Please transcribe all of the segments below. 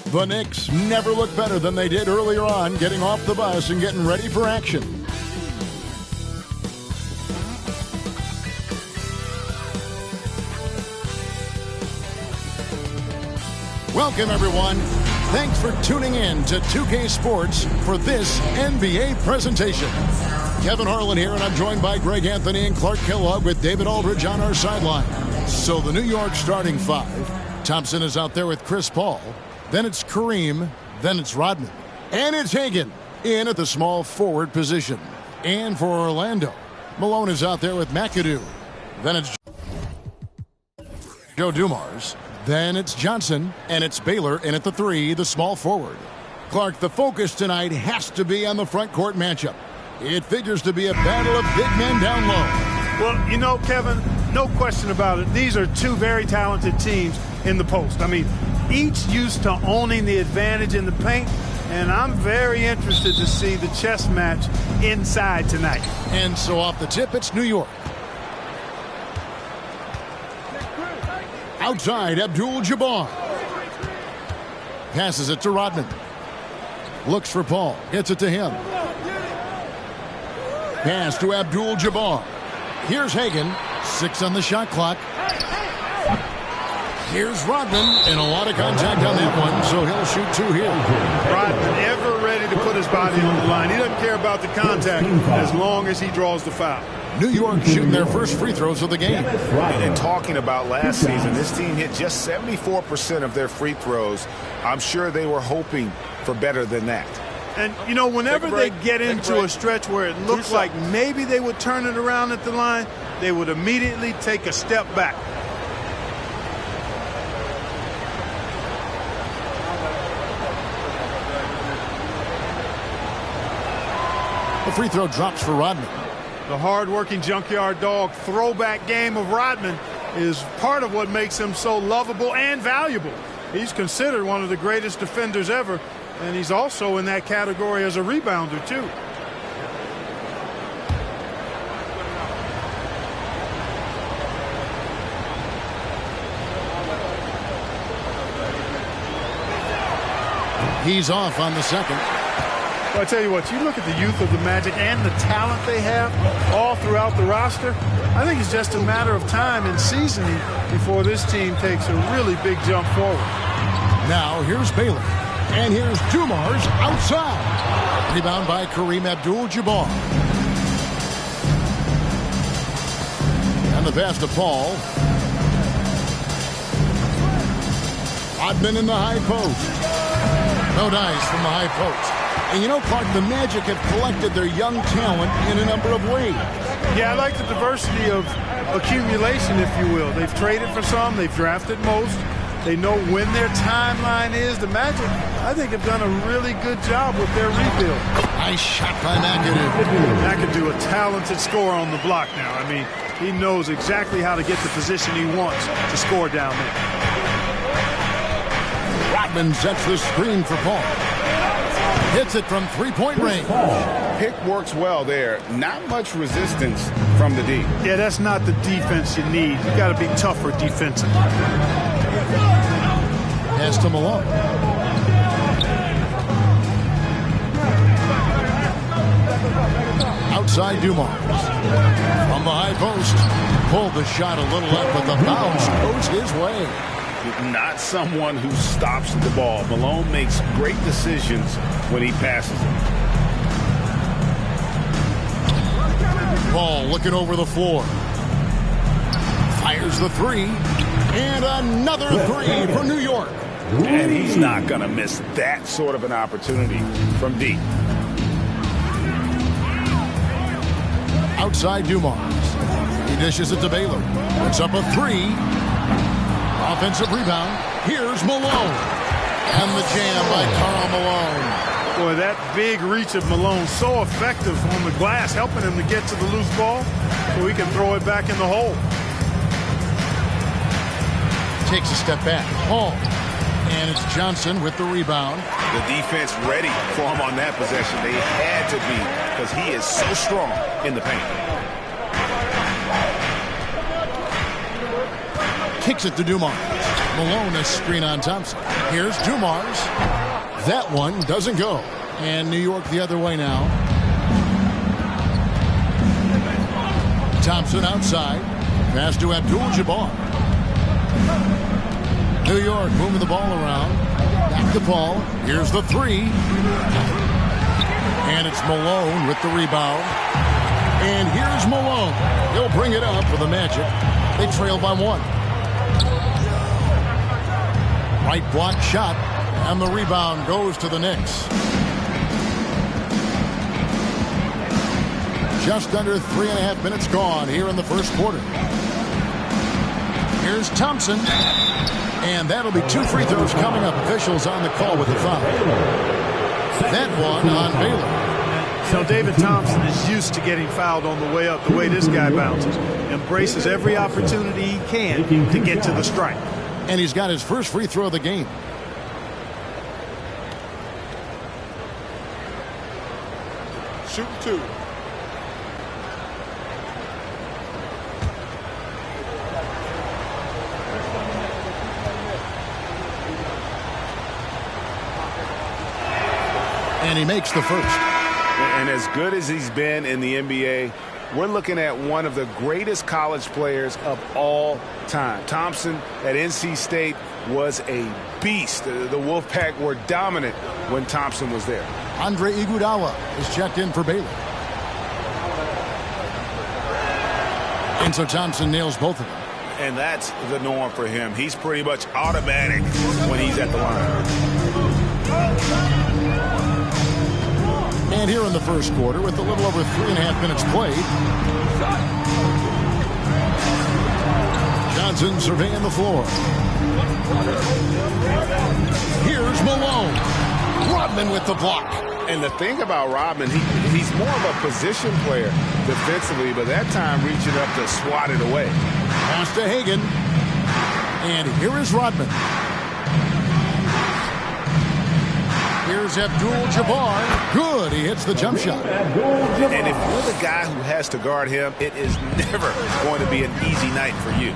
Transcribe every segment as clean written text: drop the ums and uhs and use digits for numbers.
The Knicks never look better than they did earlier on, getting off the bus and getting ready for action. Welcome, everyone. Thanks for tuning in to 2K Sports for this NBA presentation. Kevin Harlan here, and I'm joined by Greg Anthony and Clark Kellogg with David Aldridge on our sideline. So the New York starting five. Thompson is out there with Chris Paul. Then it's Kareem. Then it's Rodman. And it's Hagan in at the small forward position. And for Orlando, Malone is out there with McAdoo. Then it's Joe Dumars. Then it's Johnson, and it's Baylor in at the three, the small forward. Clark, the focus tonight has to be on the front court matchup. It figures to be a battle of big men down low. Well, you know, Kevin, no question about it. These are two very talented teams in the post. I mean, each used to owning the advantage in the paint, and I'm very interested to see the chess match inside tonight. And so off the tip, it's New York. Outside, Abdul-Jabbar. Passes it to Rodman. Looks for Paul. Gets it to him. Pass to Abdul-Jabbar. Here's Hagan. 6 on the shot clock. Here's Rodman. And a lot of contact on that one, so he'll shoot 2 here. Rodman ever ready to put his body on the line. He doesn't care about the contact as long as he draws the foul. New York shooting their first free throws of the game. And talking about last season, this team hit just 74% of their free throws. I'm sure they were hoping for better than that. And, you know, whenever they get into a stretch where it looks like maybe they would turn it around at the line, they would immediately take a step back. The free throw drops for Rodman. The hard-working junkyard dog throwback game of Rodman is part of what makes him so lovable and valuable. He's considered one of the greatest defenders ever, and he's also in that category as a rebounder, too. He's off on the second. Well, I tell you what, you look at the youth of the Magic and the talent they have all throughout the roster. I think it's just a matter of time and seasoning before this team takes a really big jump forward. Now here's Baylor. And here's Dumars outside. Rebound by Kareem Abdul-Jabbar. And the pass to Paul. Rodman in the high post. No dice from the high post. And you know, Clark, the Magic have collected their young talent in a number of ways. Yeah, I like the diversity of accumulation, if you will. They've traded for some. They've drafted most. They know when their timeline is. The Magic, I think, have done a really good job with their rebuild. Nice shot by McAdoo. McAdoo, a talented scorer on the block now. I mean, he knows exactly how to get the position he wants to score down there. Rodman sets the screen for Paul. Hits it from three-point range. Pick works well there. Not much resistance from the D. Yeah, that's not the defense you need. You got to be tougher defensively. Pass to Malone. Outside Dumars. From the high post. Pulled the shot a little up, but the bounce goes his way. Not someone who stops the ball. Malone makes great decisions when he passes it. Paul looking over the floor. Fires the three. And another three for New York. And he's not going to miss that sort of an opportunity from deep. Outside Dumars. He dishes it to Baylor. Puts up a three. Offensive rebound. Here's Malone. And the jam by Karl Malone. Boy, that big reach of Malone, so effective on the glass, helping him to get to the loose ball so he can throw it back in the hole. Takes a step back. Paul. And it's Johnson with the rebound. The defense ready for him on that possession. They had to be, because he is so strong in the paint. Kicks it to Dumars. Malone, a screen on Thompson. Here's Dumars. That one doesn't go. And New York the other way now. Thompson outside. Pass to Abdul-Jabbar. New York moving the ball around. Back to Paul. Here's the three. And it's Malone with the rebound. And here's Malone. He'll bring it up for the Magic. They trail by one. Right block shot. And the rebound goes to the Knicks. Just under 3.5 minutes gone here in the first quarter. Here's Thompson. And that'll be 2 free throws coming up. Officials on the call with the foul. That one on Baylor. So David Thompson is used to getting fouled on the way up, the way this guy bounces. Embraces every opportunity he can to get to the strike. And he's got his first free throw of the game. Shooting 2. And he makes the first. And as good as he's been in the NBA, we're looking at one of the greatest college players of all time. Thompson at NC State was a beast. The Wolfpack were dominant when Thompson was there. Andre Iguodala is checked in for Baylor. And so Thompson nails both of them. And that's the norm for him. He's pretty much automatic when he's at the line. And here in the first quarter, with a little over 3.5 minutes played, Johnson surveying the floor. Here's Malone. Rodman with the block. And the thing about Rodman, he's more of a position player defensively, but that time reaching up to swat it away. Pass to Hagan. And here is Rodman. Here's Abdul-Jabbar. Good. He hits the jump shot. And if you're the guy who has to guard him, it is never going to be an easy night for you.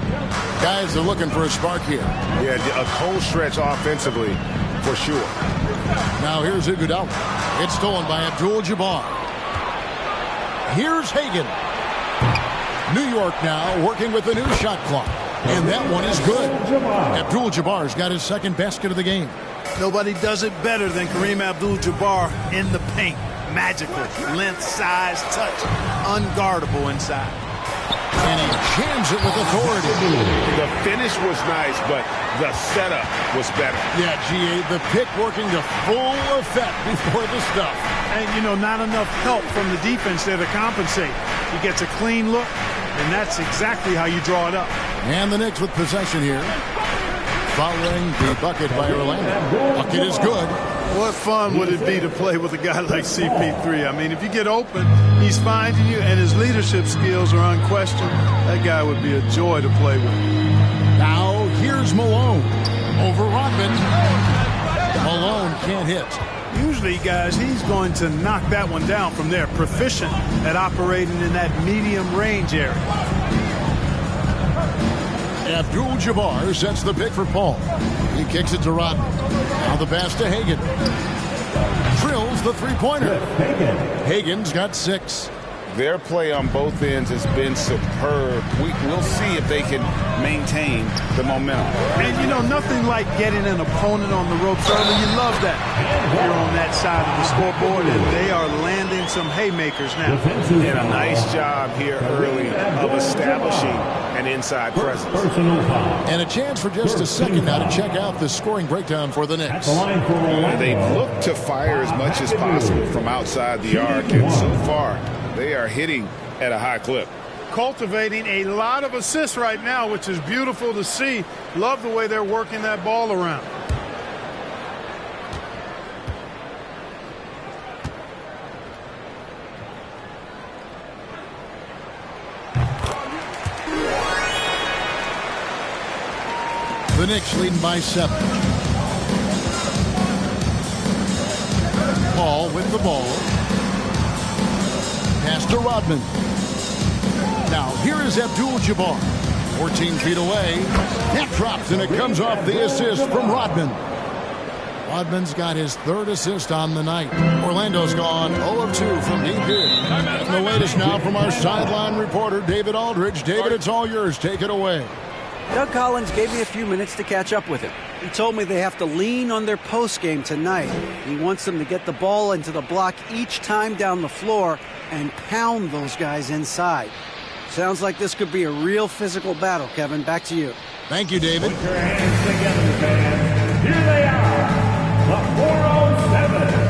Guys are looking for a spark here. Yeah, a cold stretch offensively for sure. Now here's Iguodala. It's stolen by Abdul-Jabbar. Here's Hagan. New York now working with the new shot clock. And that one is good. Abdul-Jabbar's got his second basket of the game. Nobody does it better than Kareem Abdul-Jabbar in the paint. Magical. Length, size, touch. Unguardable inside. And he jams it with authority. The finish was nice, but the setup was better. Yeah, G.A., the pick working to full effect before the stuff. And, you know, not enough help from the defense there to compensate. He gets a clean look, and that's exactly how you draw it up. And the Knicks with possession here. Following the bucket by Orlando. Bucket is good. What fun would it be to play with a guy like CP3? I mean, if you get open, he's finding you, and his leadership skills are unquestioned. That guy would be a joy to play with. Now here's Malone over Rodman. Malone can't hit. Usually, guys, he's going to knock that one down from there. Proficient at operating in that medium range area. Abdul-Jabbar sets the pick for Paul. He kicks it to Rodman. Now the pass to Hagan. Drills the three-pointer. Hagan's got 6. Their play on both ends has been superb. We'll see if they can maintain the momentum. And, you know, nothing like getting an opponent on the ropes early. You love that. You're on that side of the scoreboard, and they are landing some haymakers now. And a nice job here early of establishing an inside presence. And a chance for just a second now to check out the scoring breakdown for the Knicks. They look to fire as much as possible from outside the arc, and so far they are hitting at a high clip. Cultivating a lot of assists right now, which is beautiful to see. Love the way they're working that ball around. The Knicks leading by 7. Paul with the ball. Pass to Rodman. Now here is Abdul-Jabbar. 14 feet away. That drops, and it comes off the assist from Rodman. Rodman's got his third assist on the night. Orlando's gone 0 of 2 from deep here. And the latest now from our sideline reporter, David Aldridge. David, it's all yours. Take it away. Doug Collins gave me a few minutes to catch up with him. He told me they have to lean on their post game tonight. He wants them to get the ball into the block each time down the floor and pound those guys inside. Sounds like this could be a real physical battle, Kevin. Back to you. Thank you, David. Put your hands together, fans. Here they are, the 407.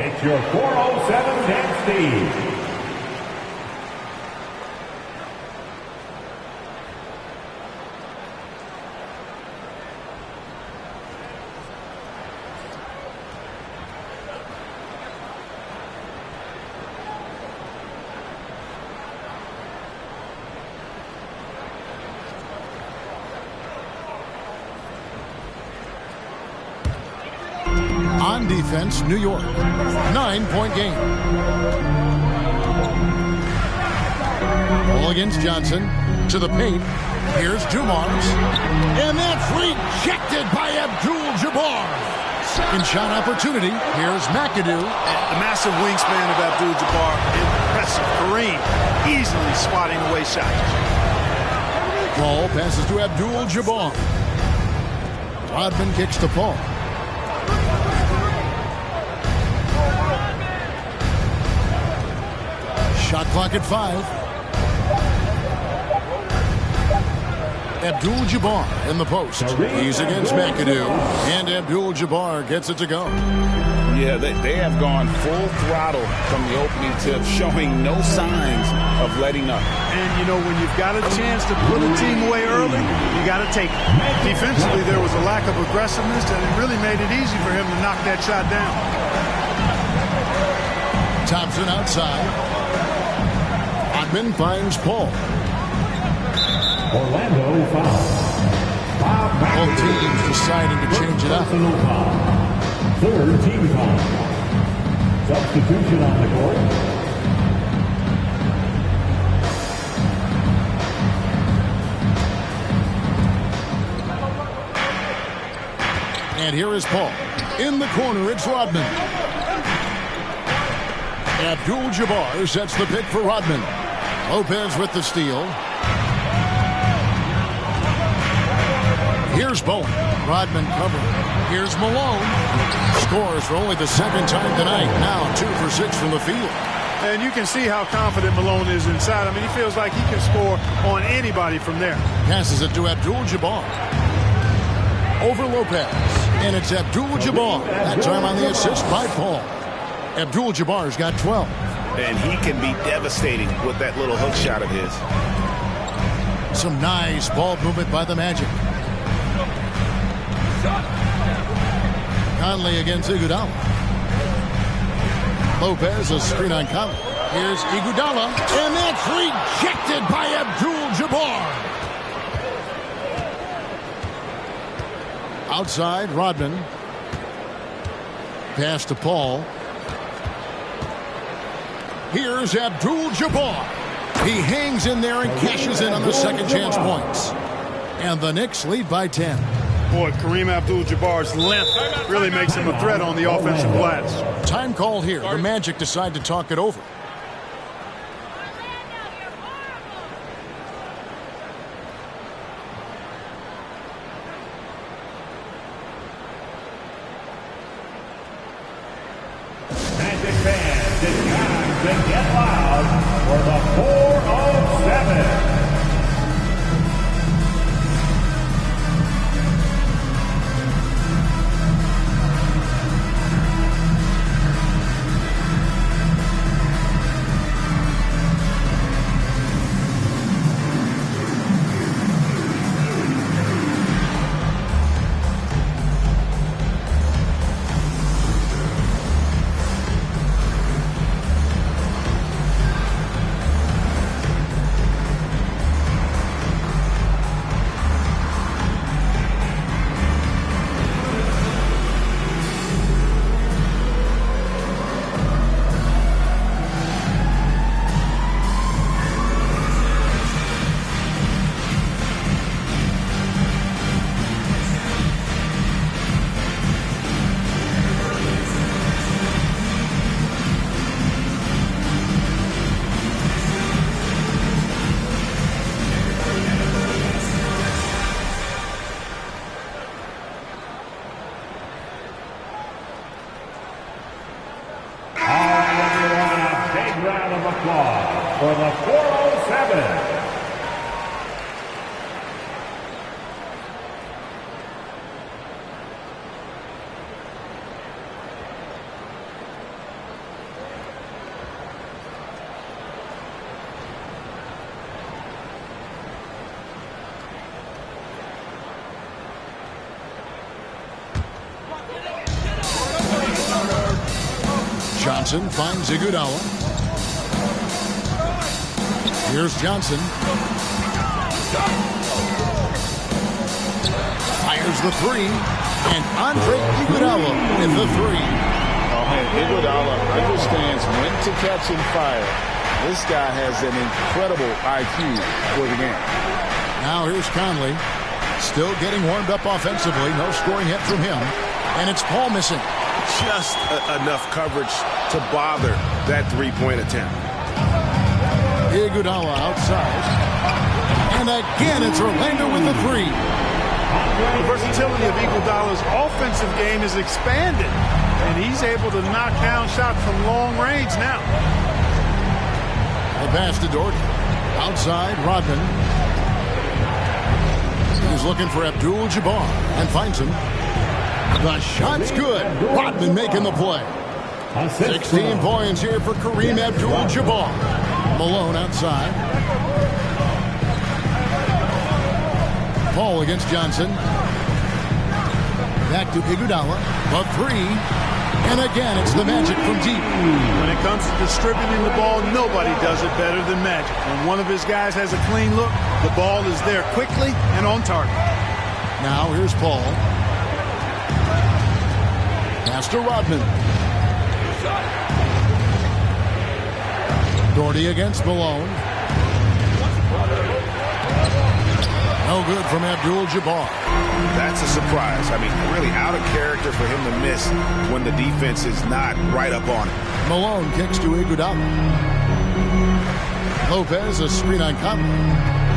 It's your 407 Dan Steve. On defense, New York. 9-point game. Ball against Johnson. To the paint. Here's Dumars. And that's rejected by Abdul-Jabbar. Second shot opportunity. Here's McAdoo. The massive wingspan of Abdul-Jabbar. Impressive. Kareem easily swatting away shots. Ball passes to Abdul-Jabbar. Rodman kicks to Paul. Shot clock at 5. Abdul-Jabbar in the post. He's against McAdoo. And Abdul-Jabbar gets it to go. Yeah, they have gone full throttle from the opening tip, showing no signs of letting up. And, you know, when you've got a chance to put a team away early, you got to take it. Defensively, there was a lack of aggressiveness, and it really made it easy for him to knock that shot down. Thompson outside. Rodman finds Paul. Orlando foul. Both teams deciding to change it up. Third team foul. Substitution on the court. And here is Paul. In the corner, it's Rodman. Abdul-Jabbar sets the pick for Rodman. Lopez with the steal. Here's Bowen. Rodman covering. Here's Malone. Scores for only the second time tonight. Now 2 for 6 from the field. And you can see how confident Malone is inside. I mean, he feels like he can score on anybody from there. Passes it to Abdul-Jabbar. Over Lopez. And it's Abdul-Jabbar. That time on the assist by Paul. Abdul-Jabbar's got 12. And he can be devastating with that little hook shot of his. Some nice ball movement by the Magic. Conley against Iguodala. Lopez, a screen on Conley. Here's Iguodala. And that's rejected by Abdul-Jabbar. Outside, Rodman. Pass to Paul. Here's Abdul-Jabbar. He hangs in there and cashes in on the second chance points. And the Knicks lead by 10. Boy, Kareem Abdul-Jabbar's length really makes him a threat on the offensive glass. Time called here. The Magic decide to talk it over. Magic fans, it's time to get loud for the 407. Round of applause for the 407. Johnson finds Iguodala. Here's Johnson. Fires the three. And Andre Iguodala with the three. Oh, man, Iguodala understands when to catch and fire. This guy has an incredible IQ for the game. Now here's Conley. Still getting warmed up offensively. No scoring hit from him. And it's Paul missing. Just enough coverage to bother that three-point attempt. Iguodala outside. And again, it's Orlando with the three. The versatility of Iguodala's offensive game is expanded, and he's able to knock down shots from long range now. The pass to Dort. Outside, Rodman. He's looking for Abdul-Jabbar and finds him. The shot's good. Rodman making the play. 16 points here for Kareem Abdul-Jabbar. Malone outside. Paul against Johnson. Back to Iguodala. The three. And again, it's the Magic from deep. When it comes to distributing the ball, nobody does it better than Magic. When one of his guys has a clean look, the ball is there quickly and on target. Now here's Paul. Pass to Rodman. Doherty against Malone. No good from Abdul-Jabbar. That's a surprise. I mean, really out of character for him to miss when the defense is not right up on it. Malone kicks to Iguodala. Lopez, a screen on Conley.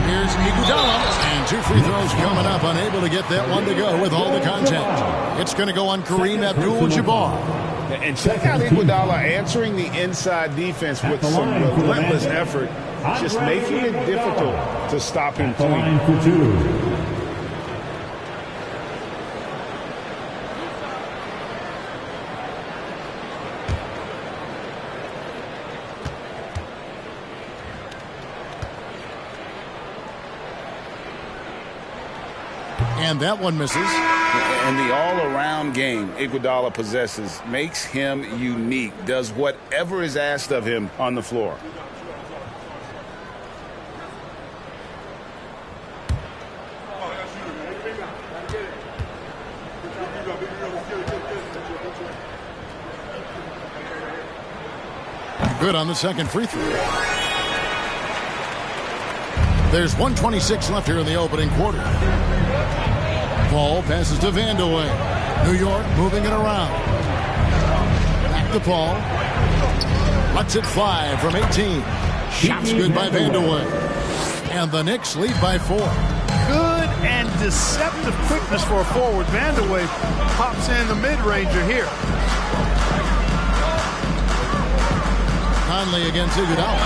Here's Iguodala. And two free throws coming up. Unable to get that one to go with all the contact. It's going to go on Kareem Abdul-Jabbar. And check out Iguodala answering the inside defense with some relentless effort, just making it difficult to stop him clean. And that one misses. And the all-around game Iguodala possesses makes him unique, does whatever is asked of him on the floor. Good on the second free throw. There's 1:26 left here in the opening quarter. Paul passes to Vandeweghe. New York moving it around. Back to Paul. Lets it fly from 18. Shots good by Vandeweghe. And the Knicks lead by 4. Good and deceptive quickness for a forward. Vandeweghe pops in the mid-ranger here. Conley against Iguodala.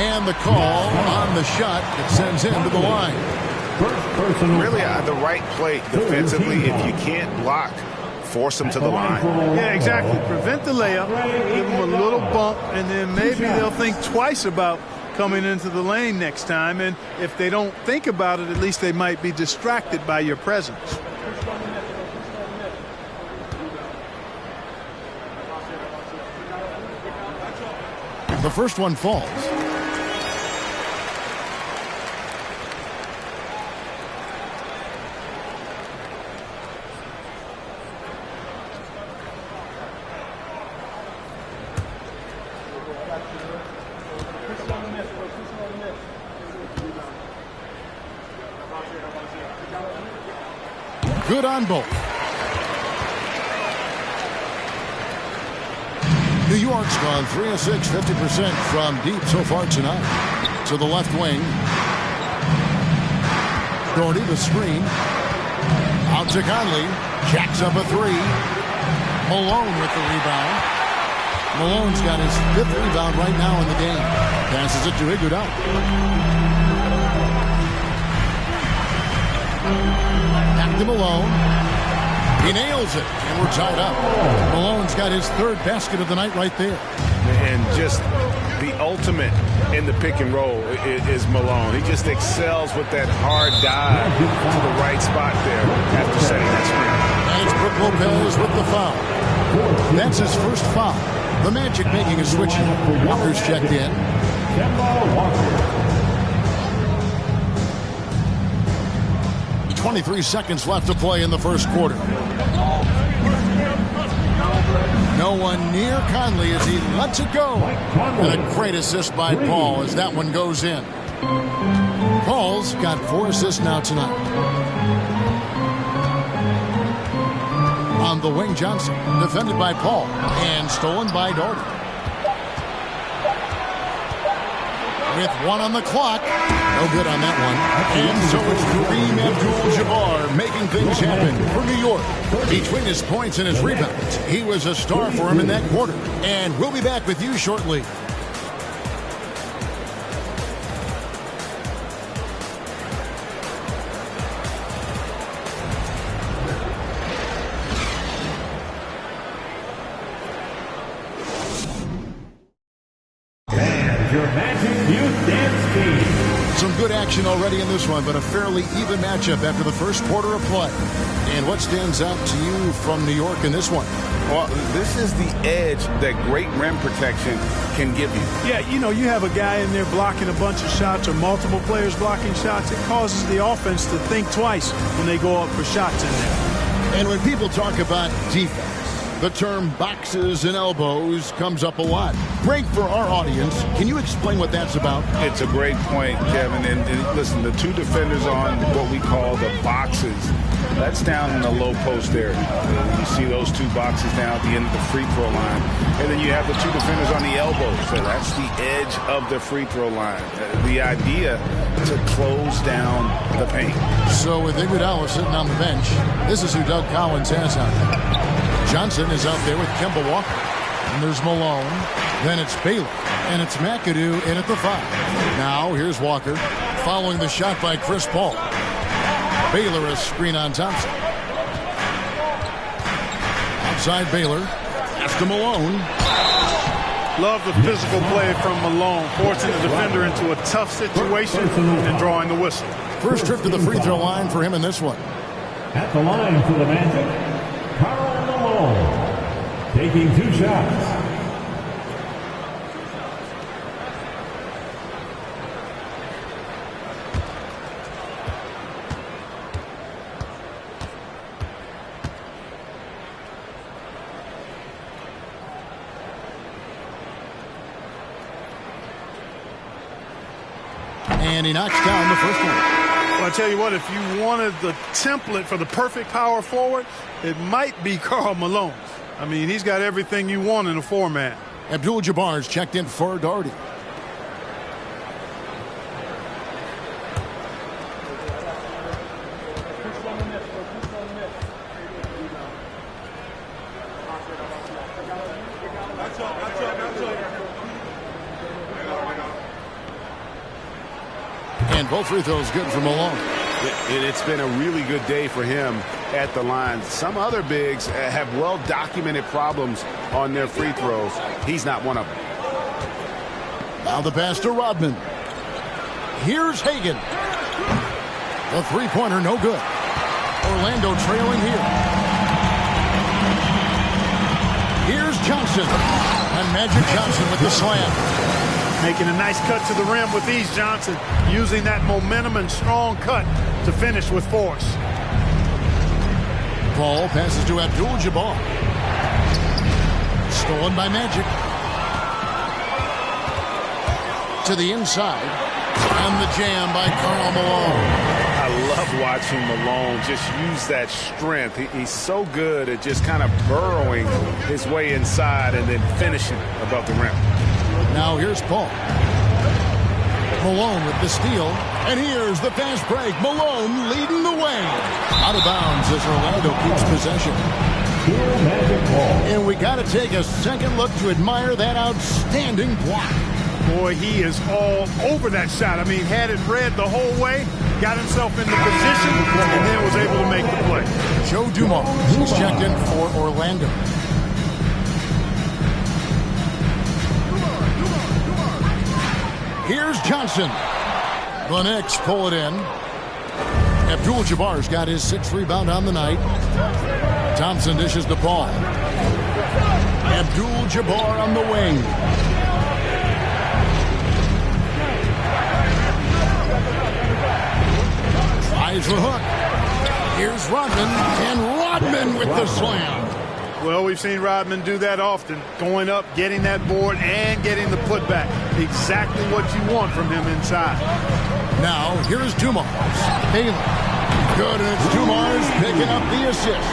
And the call on the shot that sends him to the line. Really the right play defensively. If you can't block, force them to the line. Yeah, exactly. Prevent the layup, give them a little bump, and then maybe they'll think twice about coming into the lane next time. And if they don't think about it, at least they might be distracted by your presence. The first one falls. Good on both. New York's gone 3 of 6, 50% from deep so far tonight. To the left wing. Doherty the screen. Out to Conley. Jacks up a 3. Malone with the rebound. Malone's got his 5th rebound right now in the game. Passes it to Iguodala. Back to Malone. He nails it, and we're tied up. Malone's got his 3rd basket of the night right there. And just the ultimate in the pick and roll is Malone. He just excels with that hard dive to the right spot there after setting that screen. And it's Brook Lopez with the foul. That's his first foul. The Magic making a switch. Walker's checked in. 23 seconds left to play in the first quarter. No one near Conley as he lets it go. And a great assist by Paul as that one goes in. Paul's got 4 assists now tonight. On the wing, Johnson, defended by Paul, and stolen by Doherty. With 1 on the clock. No good on that one. And so it's Kareem Abdul-Jabbar making things happen for New York. Between his points and his rebounds, he was a star for him in that quarter. And we'll be back with you shortly. Some good action already in this one, but a fairly even matchup after the first quarter of play. And what stands out to you from New York in this one? Well, this is the edge that great rim protection can give you. Yeah, you know, you have a guy in there blocking a bunch of shots or multiple players blocking shots. It causes the offense to think twice when they go up for shots in there. And when people talk about defense, the term boxes and elbows comes up a lot. Greg, for our audience, can you explain what that's about? It's a great point, Kevin. And listen, the 2 defenders on what we call the boxes, that's down in the low post area. You see those 2 boxes down at the end of the free throw line. And then you have the 2 defenders on the elbows. So that's the edge of the free throw line. The idea to close down the paint. So with Iguodala sitting on the bench, this is who Doug Collins has out there. Johnson is out there with Kemba Walker. And there's Malone. Then it's Baylor. And it's McAdoo in at the 5. Now here's Walker following the shot by Chris Paul. Baylor a screen on Thompson. Outside Baylor. Pass to Malone. Love the physical play from Malone, forcing the defender into a tough situation and drawing the whistle. First trip to the free throw line for him in this one. At the line for the Magic, taking 2 shots. And he knocks down the first one. Well, I tell you what, if you wanted the template for the perfect power forward, it might be Karl Malone. I mean, he's got everything you want in a four-man. Abdul-Jabbar's checked in for Doherty. And both free throws good for Malone. It's been a really good day for him at the line. Some other bigs have well-documented problems on their free throws. He's not one of them. Now the pass to Rodman. Here's Hagan. The three-pointer, no good. Orlando trailing here. Here's Johnson. And Magic Johnson with the slam. Making a nice cut to the rim with ease, Johnson. Using that momentum and strong cut to finish with force. Ball passes to Abdul-Jabbar. Stolen by Magic. To the inside. And the jam by Karl Malone. I love watching Malone just use that strength. He's so good at just kind of burrowing his way inside and then finishing above the rim. Now here's Paul. Malone with the steal. And here's the fast break. Malone leading the way. Out of bounds as Orlando keeps possession. And we got to take a second look to admire that outstanding block. Boy, he is all over that shot. I mean, had it read the whole way, got himself into position, and then was able to make the play. Joe Dumars, he's checked in for Orlando. Here's Johnson. The Knicks pull it in. Abdul-Jabbar's got his sixth rebound on the night. Thompson dishes the ball. Abdul-Jabbar on the wing. Tries the hook. Here's Rodman. And Rodman with the slam. Well, we've seen Rodman do that often. Going up, getting that board, and getting the putback. Exactly what you want from him inside. Now, here's Dumars. Baylor. Good, and it's Dumars picking up the assist.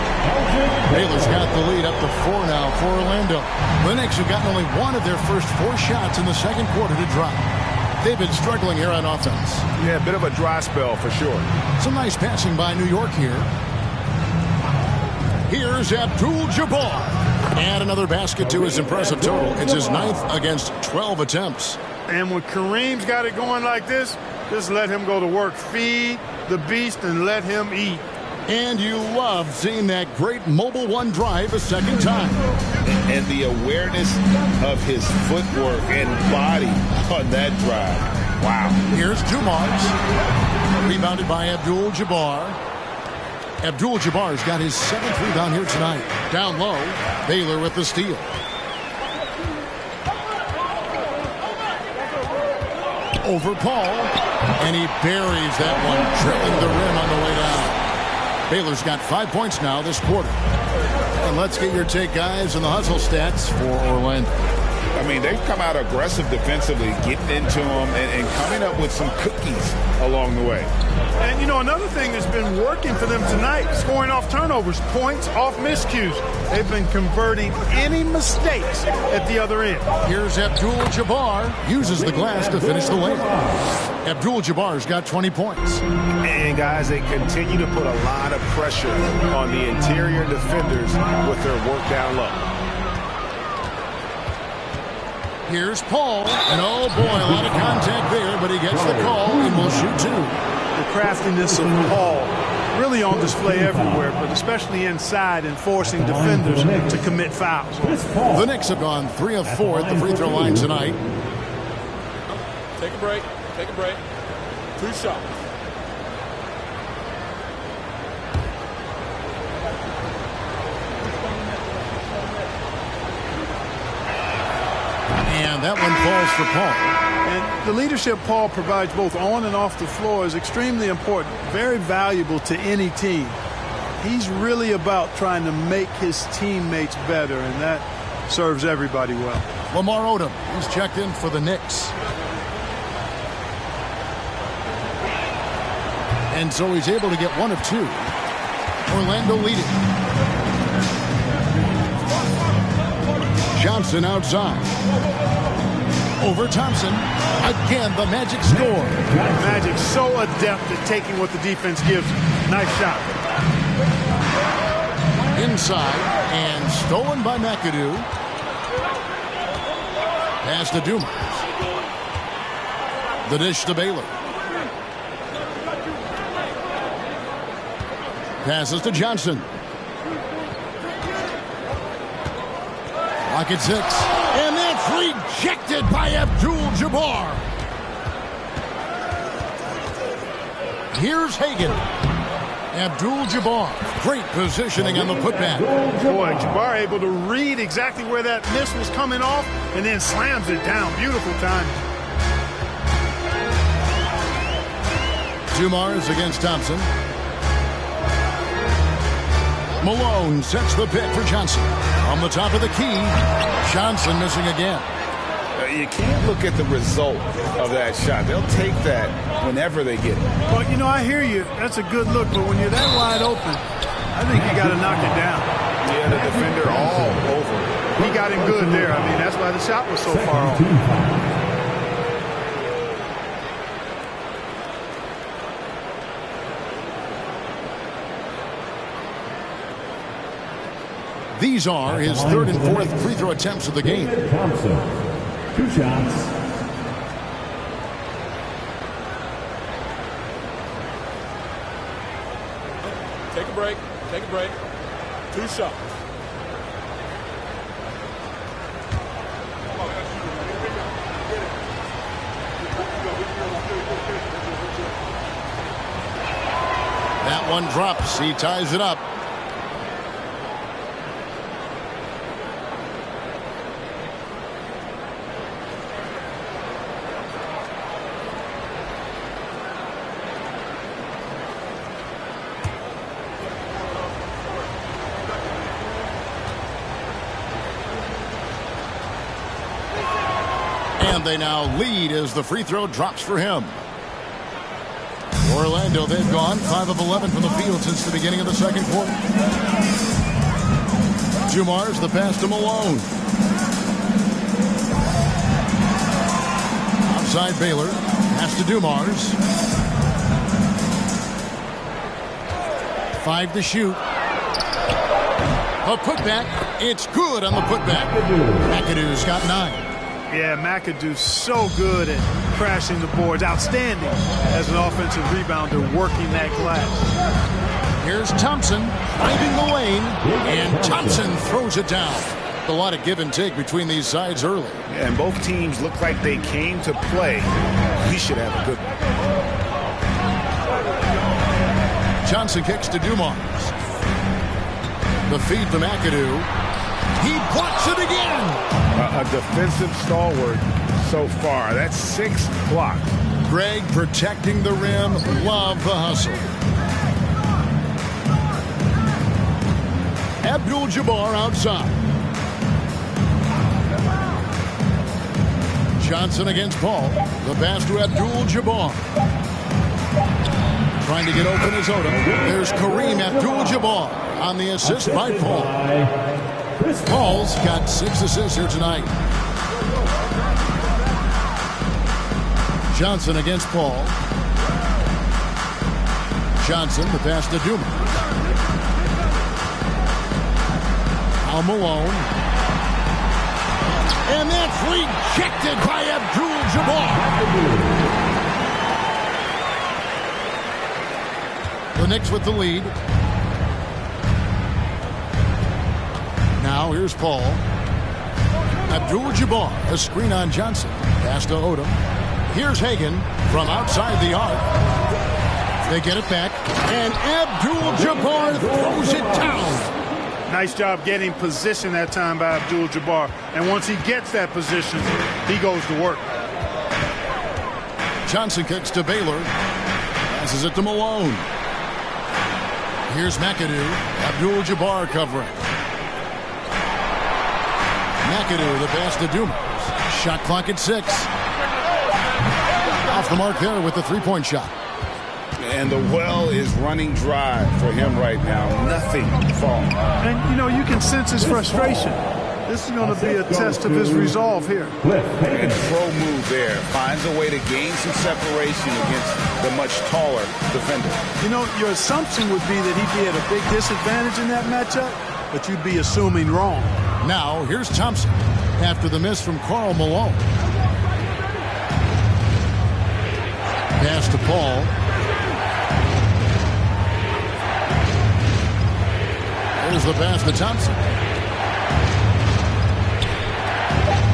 Baylor's got the lead up to 4 now for Orlando. The Knicks have gotten only one of their first 4 shots in the second quarter to drop. They've been struggling here on offense. Yeah, a bit of a dry spell for sure. Some nice passing by New York here. Here's Abdul-Jabbar. And another basket to his impressive total. It's his 9th against 12 attempts. And when Kareem's got it going like this, just let him go to work. Feed the beast and let him eat. And you love seeing that great mobile one drive a second time. And the awareness of his footwork and body on that drive. Wow. Here's Dumars. Rebounded by Abdul-Jabbar. Abdul-Jabbar's got his 7th rebound here tonight. Down low, Baylor with the steal. Over Paul, and he buries that one, drilling the rim on the way down. Baylor's got 5 points now this quarter. And let's get your take, guys, on the hustle stats for Orlando. I mean, they've come out aggressive defensively, getting into them and coming up with some cookies along the way. And, you know, another thing that's been working for them tonight, scoring off turnovers, points off miscues. They've been converting any mistakes at the other end. Here's Abdul-Jabbar. Uses the glass to finish the layup. Abdul-Jabbar's got 20 points. And, guys, they continue to put a lot of pressure on the interior defenders with their work down low. Here's Paul. And, oh, boy, a lot of contact there, but he gets the call and will shoot 2. The craftiness of Paul really on display everywhere, but especially inside and forcing defenders to commit fouls. The Knicks have gone 3 of 4 at the free throw line tonight. Take a break. Take a break. 2 shots. And that one falls for Paul. And the leadership Paul provides both on and off the floor is extremely important, very valuable to any team. He's really about trying to make his teammates better, and that serves everybody well. Lamar Odom, he's checked in for the Knicks. And so he's able to get one of two. Orlando leading. Johnson outside. Over Thompson. Again, the Magic score. Magic so adept at taking what the defense gives him. Nice shot. Inside and stolen by McAdoo. Pass to Dumas. The dish to Baylor. Passes to Johnson. Clock at 6. And that's rejected by Abdul-Jabbar. Here's Hagan. Abdul-Jabbar. Great positioning on the putback. Boy, Jabbar able to read exactly where that miss was coming off and then slams it down. Beautiful time. Dumars against Thompson. Malone sets the pick for Johnson. On the top of the key, Johnson missing again. You can't look at the result of that shot. They'll take that whenever they get it. Well, you know, I hear you. That's a good look, but when you're that wide open, I think you got to knock it down. Yeah, the defender all over. He got him good there. I mean, that's why the shot was so far off. These are his third and fourth free throw attempts of the game. Thompson, 2 shots. Take a break. Take a break. 2 shots. That one drops. He ties it up. And they now lead as the free throw drops for him. Orlando, they've gone 5 of 11 from the field since the beginning of the second quarter. Dumars, the pass to Malone. Outside Baylor, pass to Dumars. 5 to shoot. A putback. It's good on the putback. McAdoo's got 9. Yeah, McAdoo's so good at crashing the boards. Outstanding as an offensive rebounder working that glass. Here's Thompson finding the lane, and Thompson throws it down. A lot of give and take between these sides early. Yeah, and both teams look like they came to play. We should have a good one. Johnson kicks to Dumars. The feed to McAdoo. He blocks it again. A defensive stalwart so far. That's 6 blocks. Greg protecting the rim. Love the hustle. Abdul-Jabbar outside. Johnson against Paul. The pass to Abdul-Jabbar. Trying to get open is Odom. There's Kareem Abdul-Jabbar on the assist by Paul. Paul's got 6 assists here tonight. Johnson against Paul. Johnson, the pass to Dumas. Al Malone. And that's rejected by Abdul-Jabbar. The Knicks with the lead. Now here's Paul. Abdul-Jabbar, a screen on Johnson. Pass to Odom. Here's Hagan from outside the arc. They get it back, and Abdul-Jabbar throws it down. Nice job getting position that time by Abdul-Jabbar. And once he gets that position, he goes to work. Johnson kicks to Baylor. Passes it to Malone. Here's McAdoo. Abdul-Jabbar covering. McAdoo, the pass to Dumas. Shot clock at 6. Off the mark there with the three-point shot. And the well is running dry for him right now. Nothing falling. And, you know, you can sense his frustration. This is going to be a test of his resolve here. And throw move there. Finds a way to gain some separation against the much taller defender. You know, your assumption would be that he'd be at a big disadvantage in that matchup, but you'd be assuming wrong. Now, here's Thompson after the miss from Karl Malone. Pass to Paul. There's the pass to Thompson.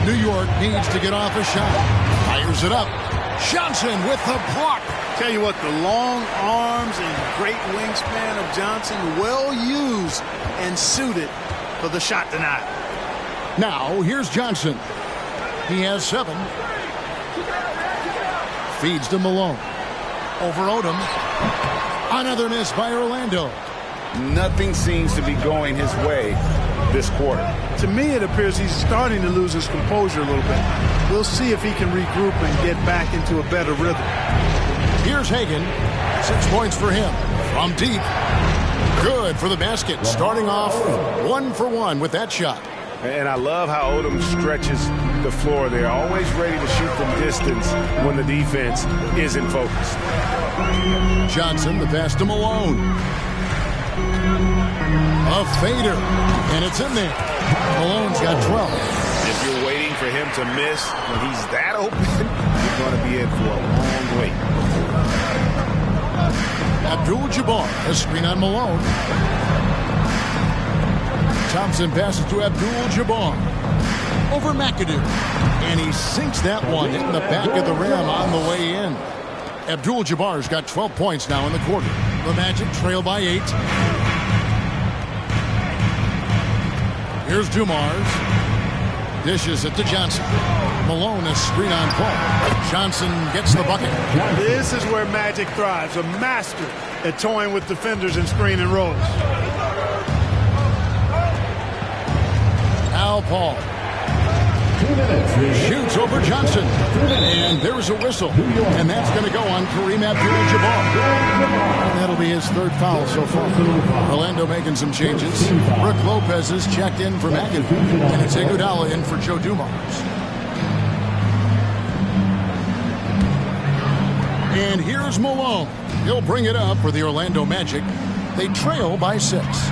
New York needs to get off a shot. Fires it up. Johnson with the block. Tell you what, the long arms and great wingspan of Johnson, well used and suited for the shot tonight. Now, here's Johnson. He has 7. Feeds to Malone. Over Odom. Another miss by Orlando. Nothing seems to be going his way this quarter. To me, it appears he's starting to lose his composure a little bit. We'll see if he can regroup and get back into a better rhythm. Here's Hagan. 6 points for him. From deep. Good for the basket. Starting off 1 for 1 with that shot. And I love how Odom stretches the floor there. Always ready to shoot from distance when the defense isn't focused. Johnson, the pass to Malone. A fader. And it's in there. Malone's got 12. If you're waiting for him to miss when he's that open, you're going to be in for a long wait. Abdul-Jabbar, a screen on Malone. Thompson passes to Abdul-Jabbar. Over McAdoo. And he sinks that one in the back of the rim on the way in. Abdul-Jabbar's got 12 points now in the quarter. The Magic trail by 8. Here's Dumars. Dishes it to Johnson. Malone, a screen on Paul. Johnson gets the bucket. This is where Magic thrives. A master at toying with defenders and screen and rolls. Now Paul. Shoots over Johnson. And there's a whistle. And that's going to go on Kareem Abdul-Jabbar. That'll be his 3rd foul so far. Orlando making some changes. Brook Lopez is checked in for McAdoo. And it's Iguodala in for Joe Dumars. And here's Malone. He'll bring it up for the Orlando Magic. They trail by 6.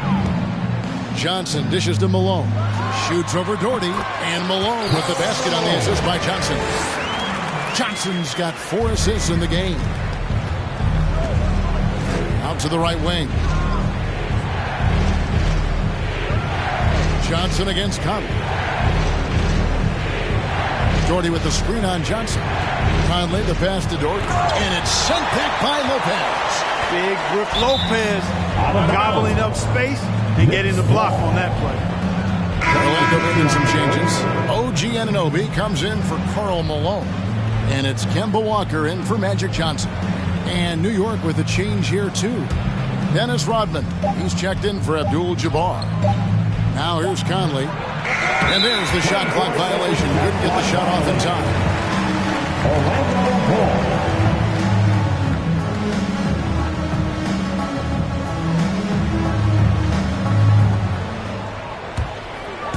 Johnson dishes to Malone. Shoots over Doherty. And Malone with the basket on the assist by Johnson. Johnson's got 4 assists in the game. Out to the right wing. Johnson against Conley. Doherty with the screen on Johnson. Conley the pass to Doherty. And it's sent back by Lopez. Big Brook Lopez gobbling up space and getting the block on that play. Orlando making some changes. OG Anunoby comes in for Karl Malone. And it's Kemba Walker in for Magic Johnson. And New York with a change here, too. Dennis Rodman. He's checked in for Abdul-Jabbar. Now here's Conley. And there's the shot clock violation. Couldn't get the shot off in time.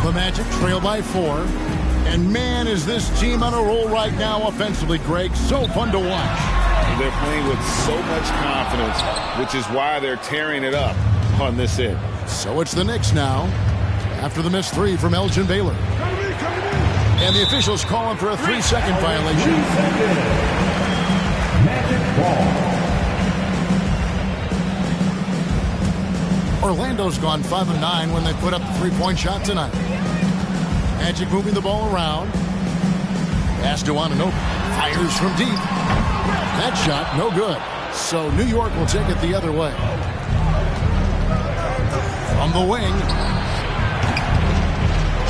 The Magic trail by 4. And man, is this team on a roll right now offensively, Greg. So fun to watch. They're playing with so much confidence, which is why they're tearing it up on this end. So it's the Knicks now, after the missed 3 from Elgin Baylor. And the officials calling for a 3-second violation. Magic ball. Orlando's gone 5 of 9 when they put up the 3-point shot tonight. Magic moving the ball around. Pass to Anunoby. Fires from deep. That shot, no good. So New York will take it the other way. From the wing.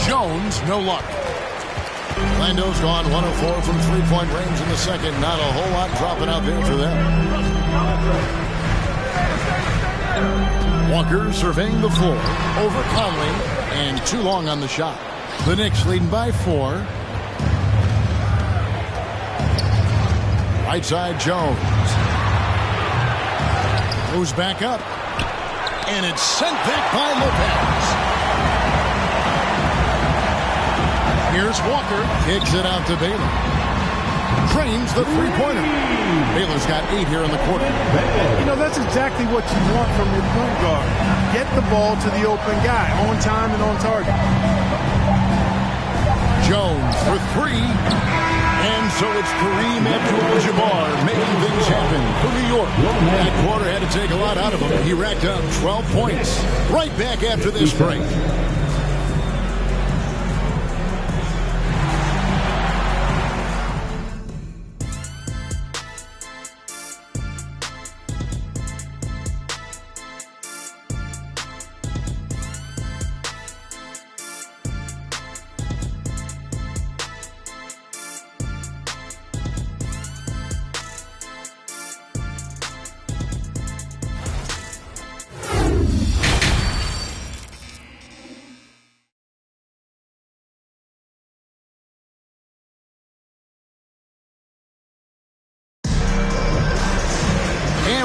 Jones, no luck. Orlando's gone 1 of 4 from 3-point range in the second. Not a whole lot dropping out there for them. Walker surveying the floor. Over Conley. And too long on the shot. The Knicks leading by 4. Right side Jones. Goes back up. And it's sent back by Lopez. Here's Walker. Kicks it out to Baylor. Drains the three-pointer. Baylor's got 8 here in the quarter. You know, that's exactly what you want from your point guard. Get the ball to the open guy on time and on target. Jones for 3. And so it's Kareem Abdul-Jabbar making things happen for New York. That quarter had to take a lot out of him. He racked up 12 points. Right back after this break.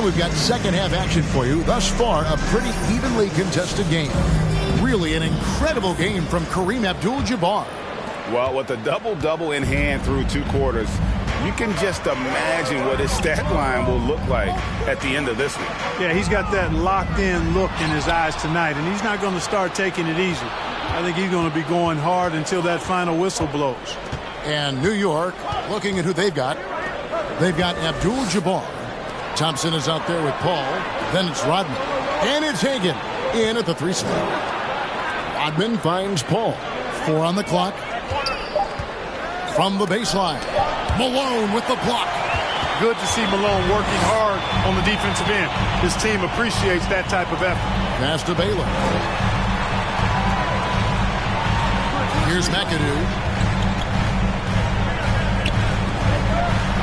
We've got second half action for you. Thus far, a pretty evenly contested game. Really an incredible game from Kareem Abdul-Jabbar. Well, with a double-double in hand through 2 quarters, you can just imagine what his stat line will look like at the end of this one. Yeah, he's got that locked-in look in his eyes tonight, and he's not going to start taking it easy. I think he's going to be going hard until that final whistle blows. And New York, looking at who they've got Abdul-Jabbar. Thompson is out there with Paul. Then it's Rodman. And it's Hagan in at the 3 spot. Rodman finds Paul. 4 on the clock. From the baseline. Malone with the block. Good to see Malone working hard on the defensive end. His team appreciates that type of effort. Pass to Baylor. Here's McAdoo.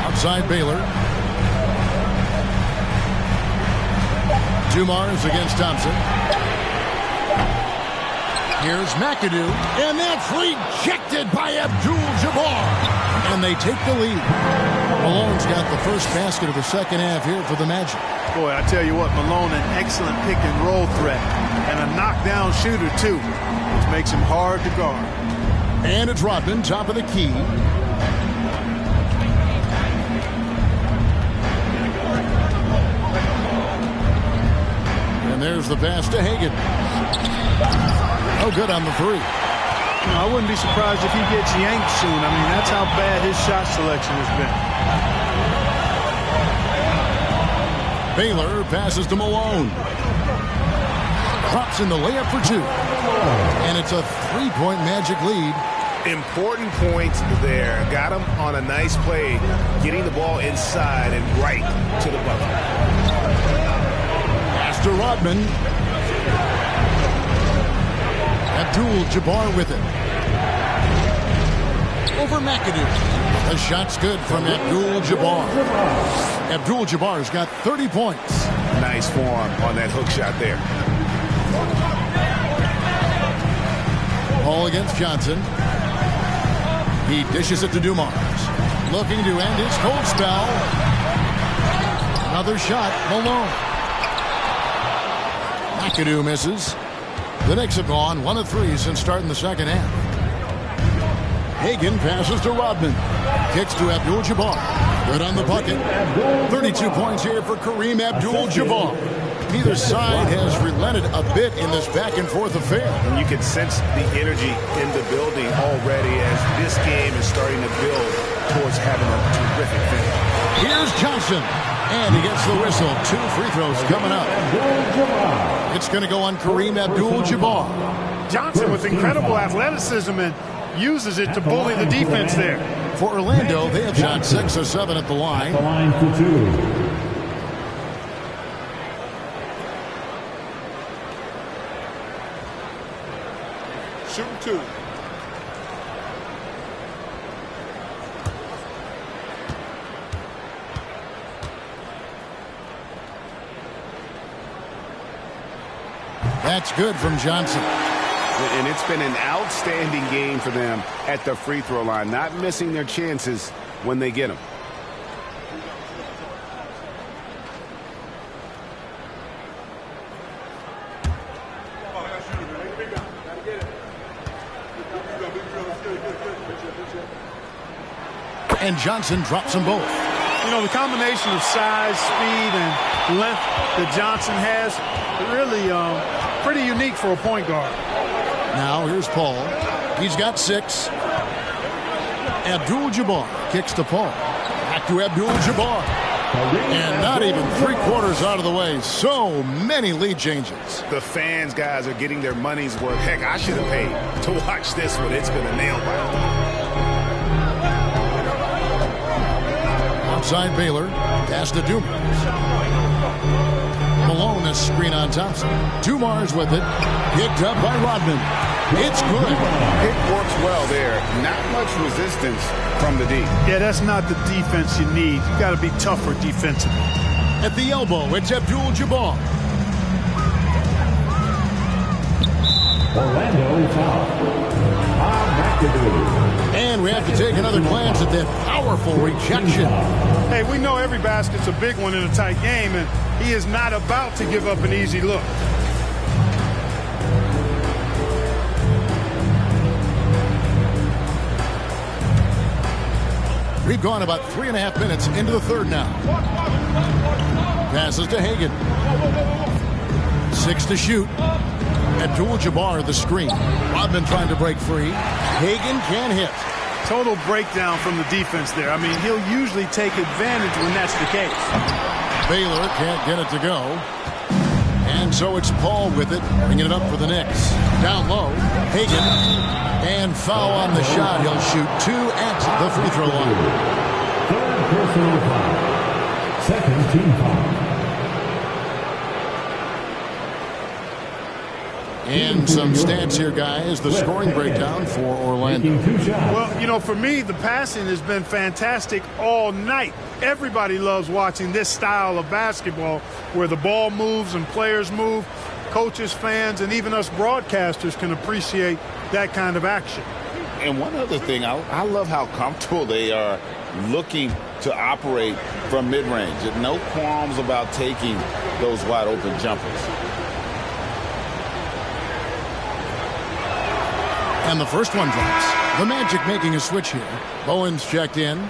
Outside Baylor. Dumars against Thompson. Here's McAdoo, and that's rejected by Abdul-Jabbar. And they take the lead. Malone's got the first basket of the second half here for the Magic. Boy, I tell you what, Malone, an excellent pick-and-roll threat. And a knockdown shooter, too, which makes him hard to guard. And it's Rodman, top of the key. And there's the pass to Hagan. Oh, good on the 3. You know, I wouldn't be surprised if he gets yanked soon. I mean, that's how bad his shot selection has been. Baylor passes to Malone. Drops in the layup for 2. And it's a 3-point Magic lead. Important points there. Got him on a nice play, getting the ball inside and right to the bucket. To Rodman. Abdul-Jabbar with it. Over McAdoo. The shot's good from Abdul-Jabbar. Abdul-Jabbar's got 30 points. Nice form on that hook shot there. Ball against Johnson. He dishes it to Dumars. Looking to end his cold spell. Another shot. Malone. McAdoo misses. The Knicks have gone 1 of 3 since starting the second half. Hagan passes to Rodman. Kicks to Abdul-Jabbar. Good on the bucket. 32 points here for Kareem Abdul-Jabbar. Neither side has relented a bit in this back-and-forth affair. And you can sense the energy in the building already as this game is starting to build towards having a terrific finish. Here's Johnson. And he gets the whistle. 2 free throws coming up. It's going to go on Kareem Abdul-Jabbar. Johnson with incredible athleticism and uses it to bully the defense there. For Orlando, they have shot 6 or 7 at the line. The line for 2. Shooting 2. That's good from Johnson. And it's been an outstanding game for them at the free throw line, not missing their chances when they get them. And Johnson drops them both. You know, the combination of size, speed, and length that Johnson has, really pretty unique for a point guard. Now here's Paul. He's got 6. Abdul-Jabbar kicks to Paul. Back to Abdul-Jabbar. And not even 3/4 out of the way. So many lead changes. The fans, guys, are getting their money's worth. Heck, I should have paid to watch this one. It's been a nail biter. Outside Baylor. Pass to Dumars. Malone, a screen on Thompson. Dumars with it. Picked up by Rodman. It's good. It works well there. Not much resistance from the D. Yeah, that's not the defense you need. You got to be tougher defensively. At the elbow, it's Abdul-Jabbar. Orlando foul. And we have to take another glance at that powerful rejection. Hey, we know every basket's a big one in a tight game, and he is not about to give up an easy look. We've gone about 3.5 minutes into the third now. Passes to Hagan. 6 to shoot. Abdul-Jabbar the screen. Rodman trying to break free. Hagan can't hit. Total breakdown from the defense there. I mean, he'll usually take advantage when that's the case. Baylor can't get it to go. And so it's Paul with it, bringing it up for the Knicks. Down low, Hagan. And foul on the shot. He'll shoot 2 at the free throw line. Third personal foul. Second team foul. And some stats here, guys. The scoring breakdown for Orlando. Well, you know, for me, the passing has been fantastic all night. Everybody loves watching this style of basketball where the ball moves and players move. Coaches, fans, and even us broadcasters can appreciate that kind of action. And one other thing, I love how comfortable they are looking to operate from mid-range. No qualms about taking those wide-open jumpers. And the first one drops. The Magic making a switch here. Bowen's checked in.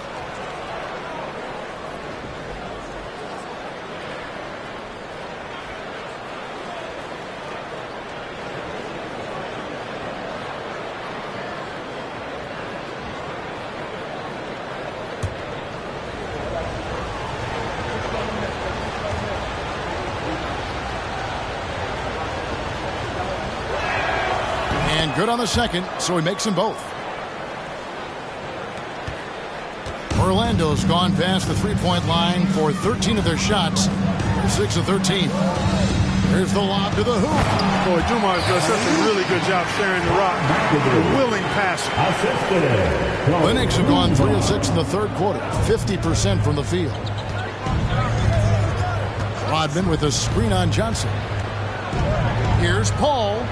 Good on the second, so he makes them both. Orlando's gone past the three-point line for 13 of their shots. They're 6 of 13. Here's the lob to the hoop. Boy, Dumars does such a really good job sharing the rock. A willing passer. The Knicks have gone 3 of 6 in the third quarter, 50% from the field. Rodman with a screen on Johnson. Here's Paul.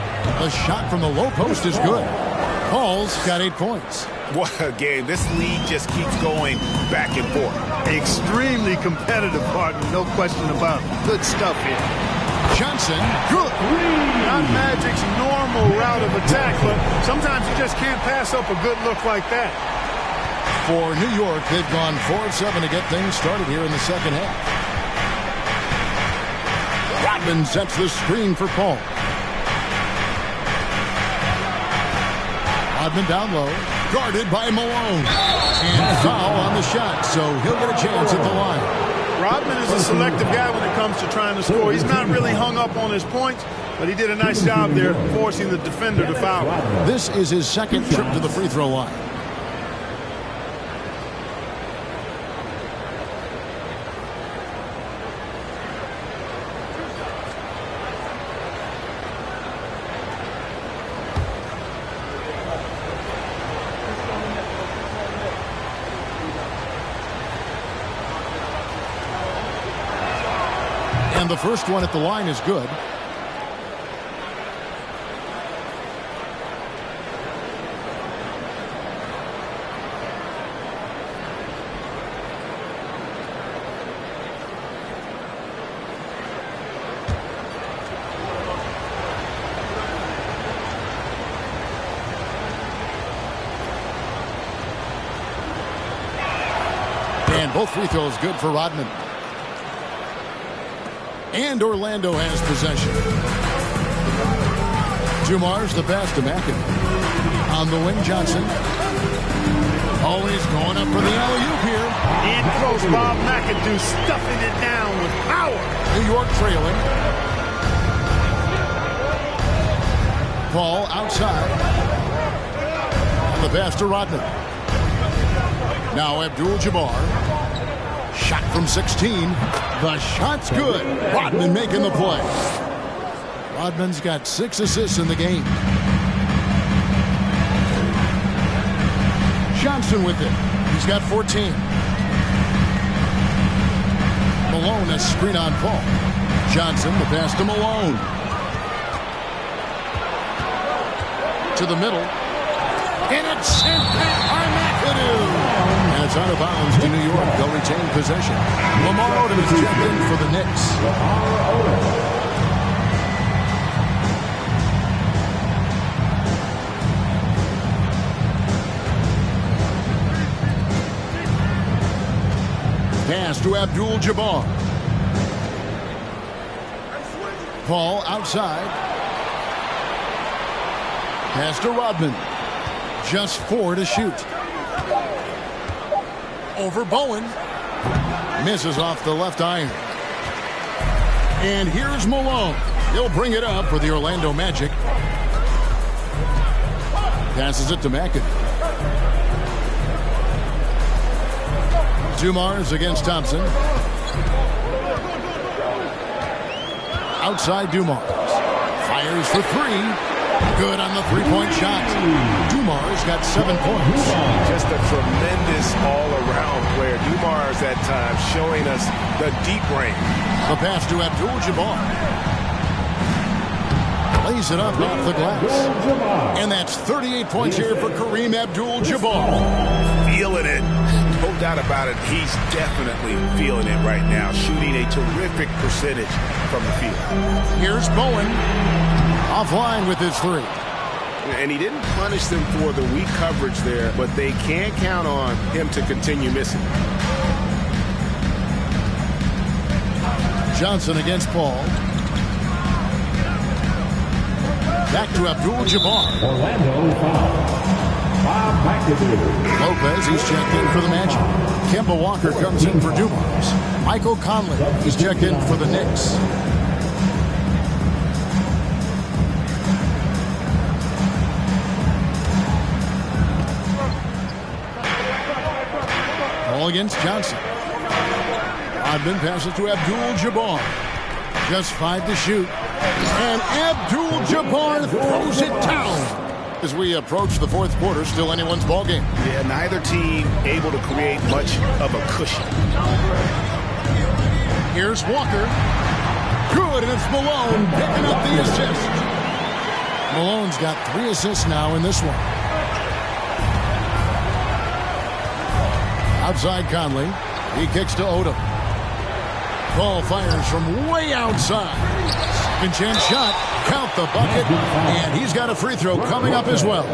The shot from the low post is good. Paul's got 8 points. What a game. This league just keeps going back and forth. Extremely competitive, partner. No question about it. Good stuff here. Johnson, good. Not Magic's normal route of attack, but sometimes you just can't pass up a good look like that. For New York, they've gone 4 of 7 to get things started here in the second half. Rodman sets the screen for Paul. Rodman down low, guarded by Malone. And foul on the shot, so he'll get a chance at the line. Rodman is a selective guy when it comes to trying to score. He's not really hung up on his points, but he did a nice job there forcing the defender to foul. This is his second trip to the free throw line. And the first one at the line is good. And both free throws good for Rodman. And Orlando has possession. Dumar's the pass to Mackin. On the wing, Johnson. Oh, he's going up for the alley-oop here. In close, Bob McAdoo stuffing it down with power. New York trailing. Ball outside. The pass to Rodman. Now Abdul-Jabbar. Shot from 16. The shot's good. Rodman making the play. Rodman's got 6 assists in the game. Johnson with it. He's got 14. Malone a screen on Paul. Johnson the pass to Malone. To the middle. And it's sent back by McAdoo. And it's out of bounds to New York. They'll retain possession. Lamar Odom is checked in for the Knicks. Pass to Abdul-Jabbar. Paul outside. Pass to Rodman. Just 4 to shoot. Over Bowen. Misses off the left iron. And here's Malone. He'll bring it up for the Orlando Magic. Passes it to Mackin. Dumar's against Thompson. Outside Dumar's. Fires for 3. Good on the three-point shot. Dumar's got 7 points. Just a tremendous all-around player. Dumar's at times showing us the deep range. The pass to Abdul-Jabbar. Lays it up off the glass. And that's 38 points here for Kareem Abdul-Jabbar. Feeling it. No doubt about it. He's definitely feeling it right now. Shooting a terrific percentage from the field. Here's Bowen. Offline with his 3. And he didn't punish them for the weak coverage there, but they can't count on him to continue missing. Johnson against Paul. Back to Abdul-Jabbar. Orlando foul. Bob McAdoo. Lopez, he's checked in for the Magic. Kemba Walker comes in for Dumars. Michael Conley, he's checked in for the Knicks. Ball against Johnson. Rodman passes to Abdul-Jabbar. Just 5 to shoot. And Abdul-Jabbar throws it down. As we approach the 4th quarter, still anyone's ball game. Yeah, neither team able to create much of a cushion. Here's Walker. Good, and it's Malone picking up the assist. Malone's got 3 assists now in this one. Outside Conley. He kicks to Odom. Ball fires from way outside. Second chance shot. Count the bucket. And he's got a free throw coming up as well.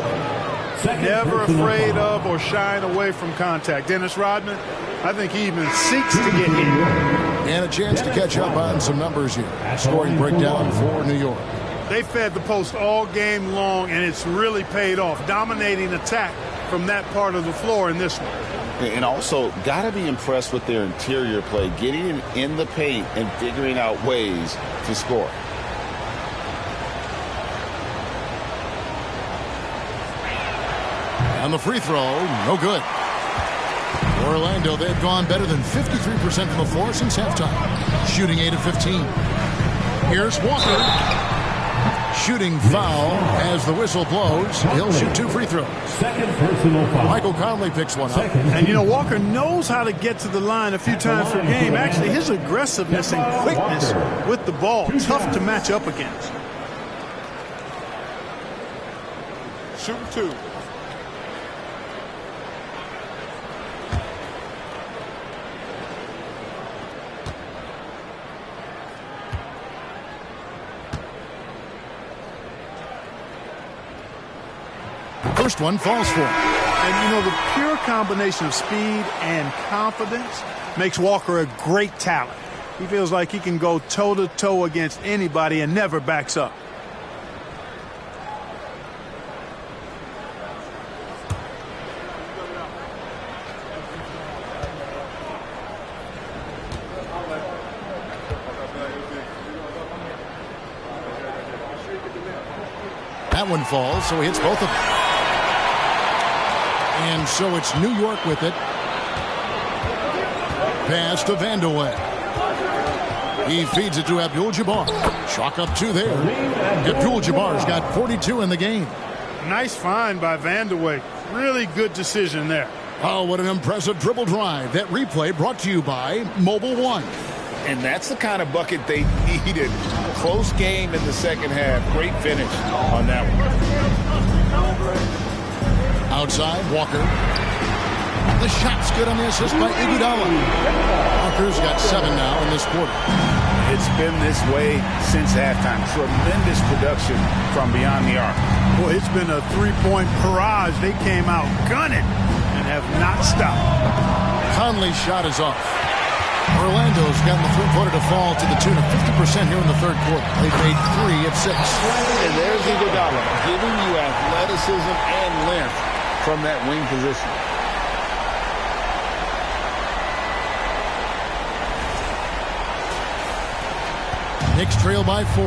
Never afraid of or shying away from contact. Dennis Rodman, I think he even seeks to get in. And a chance to catch up on some numbers here. Scoring breakdown for New York. They fed the post all game long, and it's really paid off. Dominating attack from that part of the floor in this one. And also, got to be impressed with their interior play, getting in the paint and figuring out ways to score. On the free throw, no good. Orlando, they've gone better than 53% from the floor since halftime. Shooting 8 of 15. Here's Walker. Shooting foul as the whistle blows. He'll shoot 2 free throws. Second personal foul. Michael Conley picks one up. And, you know, Walker knows how to get to the line a few times per game. Actually, his aggressiveness and quickness with the ball, tough to match up against. Shooting 2. First one falls for him. And, you know, the pure combination of speed and confidence makes Walker a great talent. He feels like he can go toe-to-toe against anybody and never backs up. That one falls, so he hits both of them. And so it's New York with it. Pass to Vandeweghe. He feeds it to Abdul-Jabbar. Chalk up 2 there. Abdul-Jabbar's got 42 in the game. Nice find by Vandeweghe. Really good decision there. Oh, what an impressive dribble drive. That replay brought to you by Mobile One. And that's the kind of bucket they needed. Close game in the second half. Great finish on that one. Outside, Walker. The shot's good on the assist by Iguodala. Walker's got 7 now in this quarter. It's been this way since halftime. Tremendous production from beyond the arc. Boy, it's been a three-point barrage. They came out gunning and have not stopped. Conley's shot is off. Orlando's gotten the three-pointer to fall to the tune of 50% here in the third quarter. They've made 3 of 6. And there's Iguodala giving you athleticism and length from that wing position. Knicks trail by 4.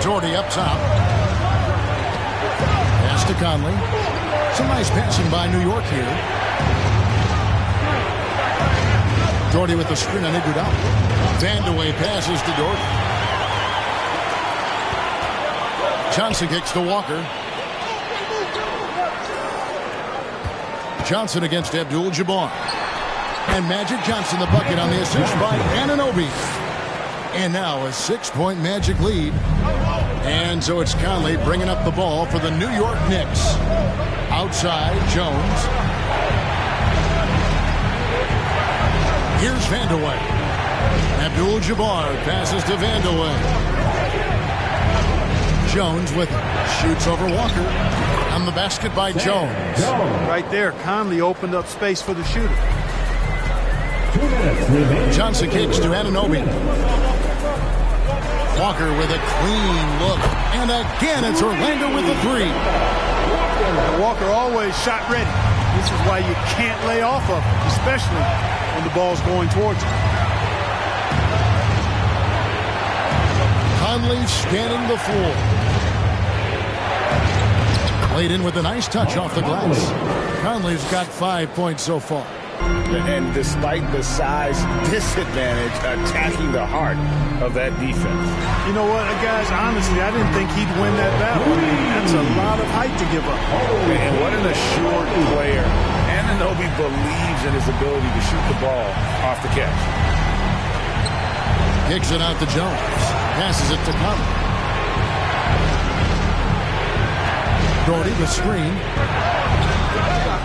Jordy up top. Pass to Conley. Some nice passing by New York here. Jordy with the screen on Iguodala. Vandeweghe passes to Jordy. Johnson kicks to Walker. Johnson against Abdul-Jabbar. And Magic Johnson the bucket on the assist by Anunoby. And now a 6-point Magic lead. And so it's Conley bringing up the ball for the New York Knicks. Outside, Jones. Here's Vandeweghe. Abdul-Jabbar passes to Vandeweghe. Jones with it. Shoots over Walker. On the basket by Jones. Right there, Conley opened up space for the shooter. Johnson kicks to Anunoby. Walker with a clean look. And again, it's Orlando with the 3. Walker always shot ready. This is why you can't lay off of him, especially when the ball's going towards him. Conley scanning the floor. Laid in with a nice touch off the glass. Conley's got 5 points so far. And despite the size disadvantage, attacking the heart of that defense. You know what, guys, honestly, I didn't think he'd win that battle. That's a lot of height to give up. And what an assured player. Anunoby believes in his ability to shoot the ball off the catch. Kicks it out to Jones. Passes it to Conley. Brody the screen.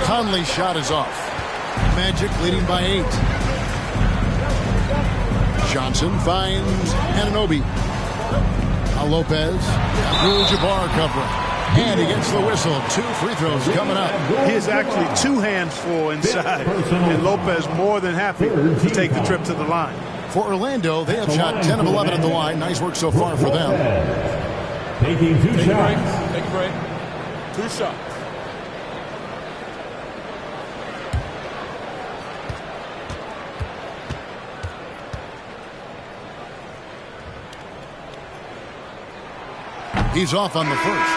Conley's shot is off. Magic leading by 8. Johnson finds Anunoby. Lopez. Abdul-Jabbar covering. And he gets the whistle. 2 free throws coming up. He has actually 2 hands full inside. And Lopez more than happy to take the trip to the line. For Orlando, they have shot 10 of 11 at the line. Nice work so far for them. Taking 2 shots. Take a break. 2 shots. He's off on the first.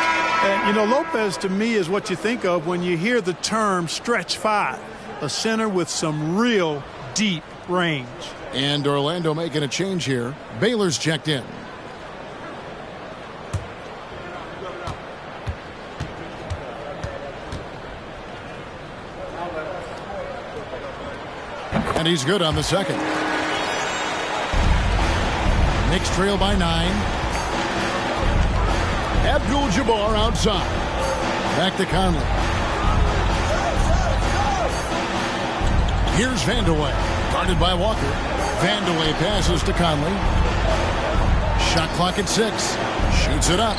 And, you know, Lopez to me is what you think of when you hear the term stretch 5. A center with some real deep range. And Orlando making a change here. Baylor's checked in. And he's good on the second. Knicks trail by 9. Abdul-Jabbar outside. Back to Conley. Here's Vandeweghe. Guarded by Walker. Vandeweghe passes to Conley. Shot clock at 6. Shoots it up.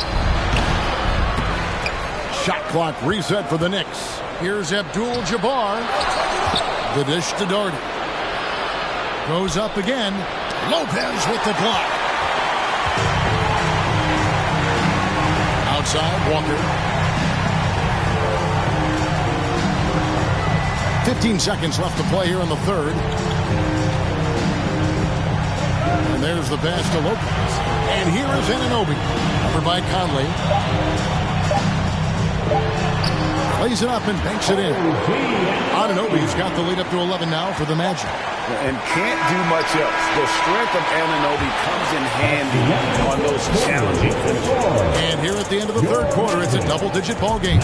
Shot clock reset for the Knicks. Here's Abdul-Jabbar. The dish to Doherty. Goes up again. Lopez with the block. Outside, Walker. 15 seconds left to play here in the third. And there's the pass to Lopez. And here is Anunoby. Covered by Conley. Plays it up and banks it in. Anunoby's got the lead up to 11 now for the Magic. And can't do much else. The strength of Anunoby comes in handy on those challenging finishes. And here at the end of the third quarter, it's a double-digit ball game.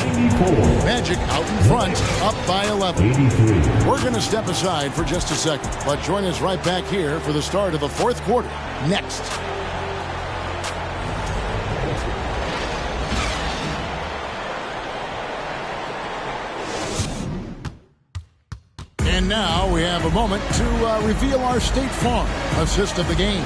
Magic out in front, up by 11. We're going to step aside for just a second, but join us right back here for the start of the fourth quarter. Next. And now we have a moment to reveal our State Farm assist of the game.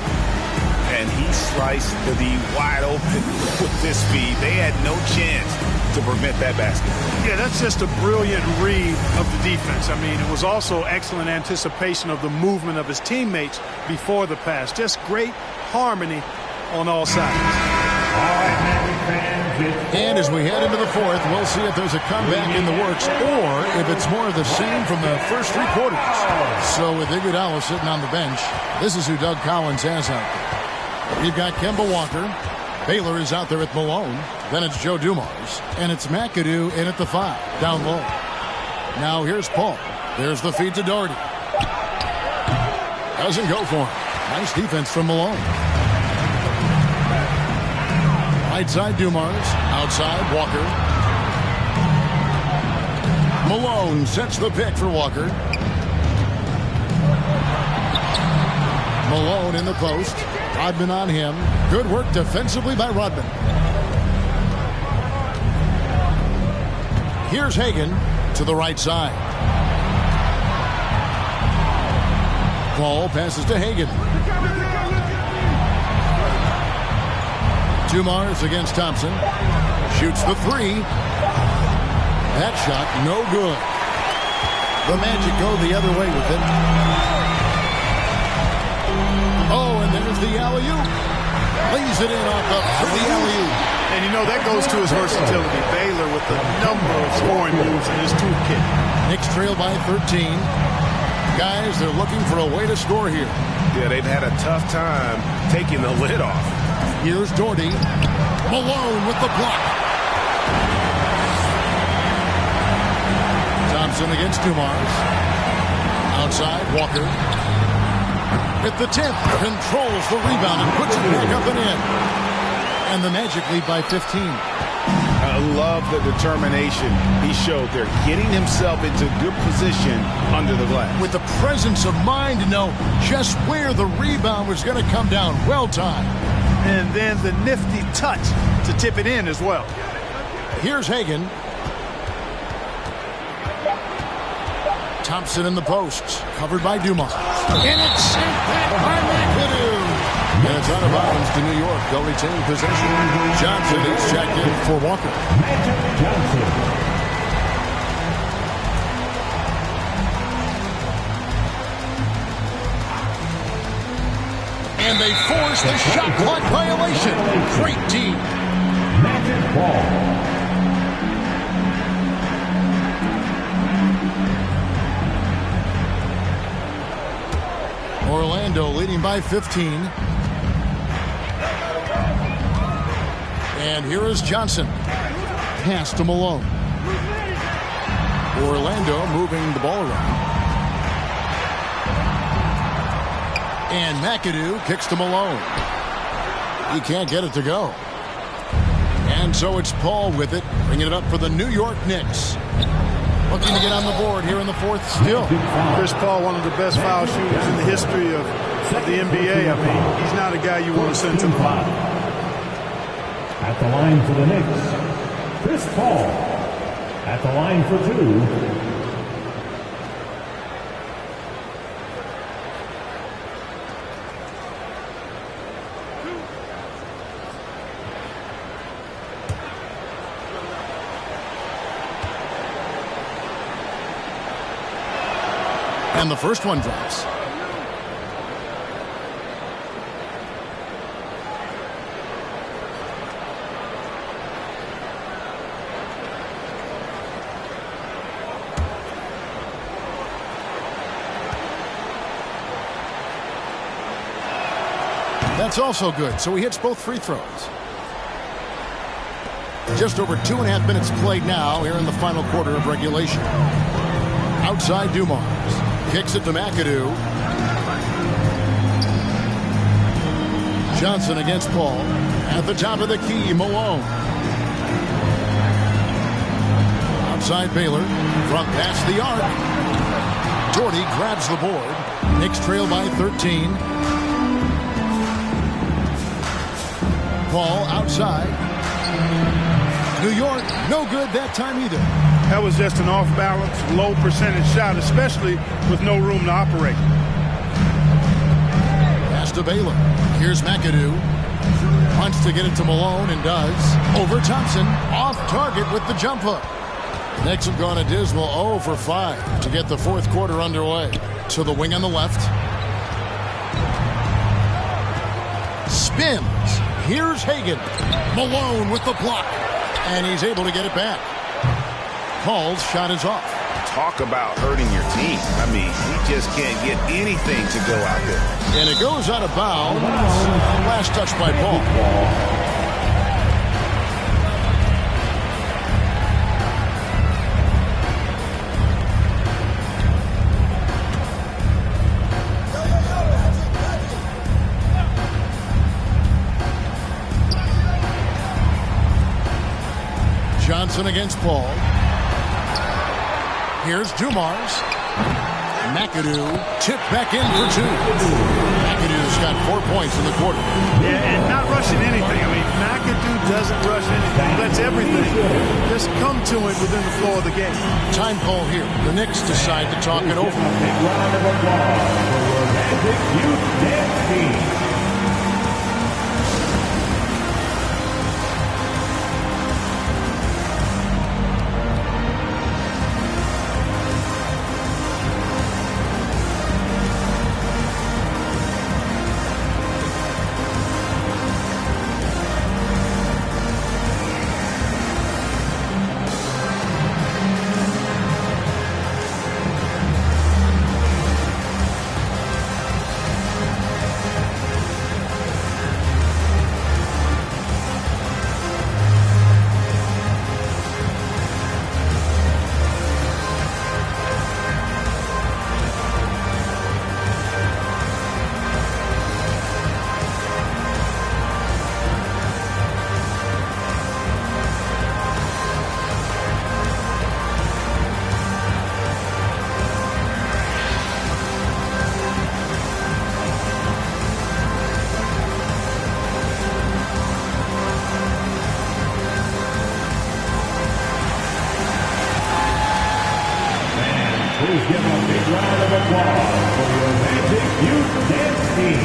And he sliced the D wide open with this speed. They had no chance to prevent that basket. Yeah, that's just a brilliant read of the defense. I mean, it was also excellent anticipation of the movement of his teammates before the pass. Just great harmony on all sides. And as we head into the fourth, we'll see if there's a comeback in the works or if it's more of the same from the first three quarters. So with Iguodala sitting on the bench, this is who Doug Collins has out there. We've got Kemba Walker. Baylor is out there at Malone. Then it's Joe Dumars. And it's McAdoo in at the 5, down low. Now here's Paul. There's the feed to Doherty. Doesn't go for him. Nice defense from Malone. Right side Dumars. Outside Walker. Malone sets the pick for Walker. Malone in the post. Rodman on him. Good work defensively by Rodman. Here's Hagan to the right side. Paul passes to Hagan. Dumars against Thompson. Shoots the 3. That shot no good. The Magic go the other way with it. Oh, and there's the alley-oop. Lays it in off the pretty alley-oop. And you know, that goes to his versatility. Baylor with a number of scoring moves in his toolkit. Knicks trail by 13. Guys, they're looking for a way to score here. Yeah, they've had a tough time taking the lid off. Here's Doherty. Malone with the block. Thompson against Dumars. Outside, Walker. At the tip, controls the rebound and puts it back up and in. And the Magic lead by 15. I love the determination he showed there, getting himself into good position under the glass. With the presence of mind to know just where the rebound was going to come down. Well timed. And then the nifty touch to tip it in as well. Here's Hagan. Thompson in the posts, covered by Dumars. And it's sent back by McAdoo. And it's out of bounds to New York. They'll retain possession. Johnson is checked in for Walker. Johnson. And they force the shot clock violation. Great team. Magic ball. Orlando leading by 15. And here is Johnson. Pass to Malone. Orlando moving the ball around. And McAdoo kicks to Malone. He can't get it to go. And so it's Paul with it, bringing it up for the New York Knicks. Looking to get on the board here in the fourth still. Chris Paul, one of the best foul shooters in the history of the NBA. I mean, he's not a guy you want to send to the foul. At the line for the Knicks, Chris Paul. At the line for 2. And the first one drops. That's also good, so he hits both free throws. Just over 2.5 minutes played now here in the final quarter of regulation. Outside Dumars. Kicks it to McAdoo. Johnson against Paul. At the top of the key, Malone. Outside Baylor. From past the arc. Doherty grabs the board. Knicks trail by 13. Paul outside. New York, no good that time either. That was just an off-balance, low-percentage shot, especially with no room to operate. Pass to Baylor. Here's McAdoo. Wants to get it to Malone and does. Over Thompson. Off target with the jump hook. Knicks have gone a dismal 0 for 5 to get the fourth quarter underway. So the wing on the left. Spins. Here's Hagan. Malone with the block. And he's able to get it back. Paul's shot is off. Talk about hurting your team. I mean, he just can't get anything to go out there. And it goes out of bounds. Last touch by Paul. Johnson against Paul. Here's Dumars. McAdoo tipped back in for 2. McAdoo's got 4 points in the quarter. Yeah, and not rushing anything. I mean, McAdoo doesn't rush anything. He lets everything just come to him within the flow of the game. Time call here. The Knicks decide to talk it over. Big round of applause for your Magic Youth Dance Team. Please give a big round of applause for your Magic Youth Dance Team.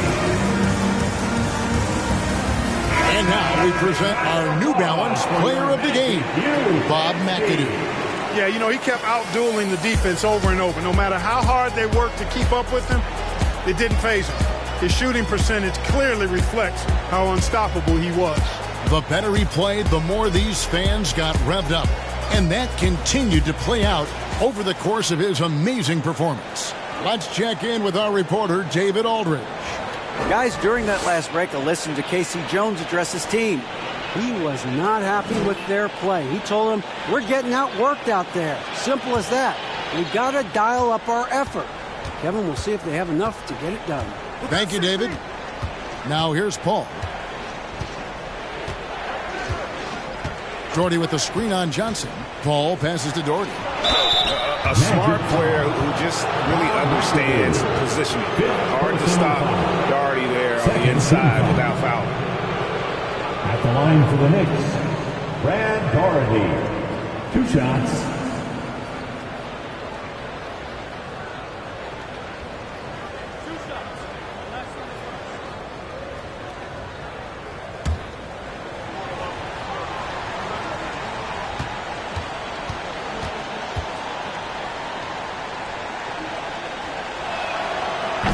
And now we present our New Balance Player of the Game, Bob McAdoo. Yeah, you know, he kept out-dueling the defense over and over. No matter how hard they worked to keep up with him, it didn't faze him. His shooting percentage clearly reflects how unstoppable he was. The better he played, the more these fans got revved up. And that continued to play out over the course of his amazing performance. Let's check in with our reporter, David Aldridge. Guys, during that last break, I listened to Casey Jones address his team. He was not happy with their play. He told them, we're getting outworked out there. Simple as that. We got to dial up our effort. Kevin, we'll see if they have enough to get it done. Thank you, David. Now here's Paul. Doherty with the screen on Johnson. Paul passes to Doherty. A smart player who just really understands positioning. Hard to stop Doherty there on the inside without fouling. At the line for the Knicks, Brad Doherty. 2 shots.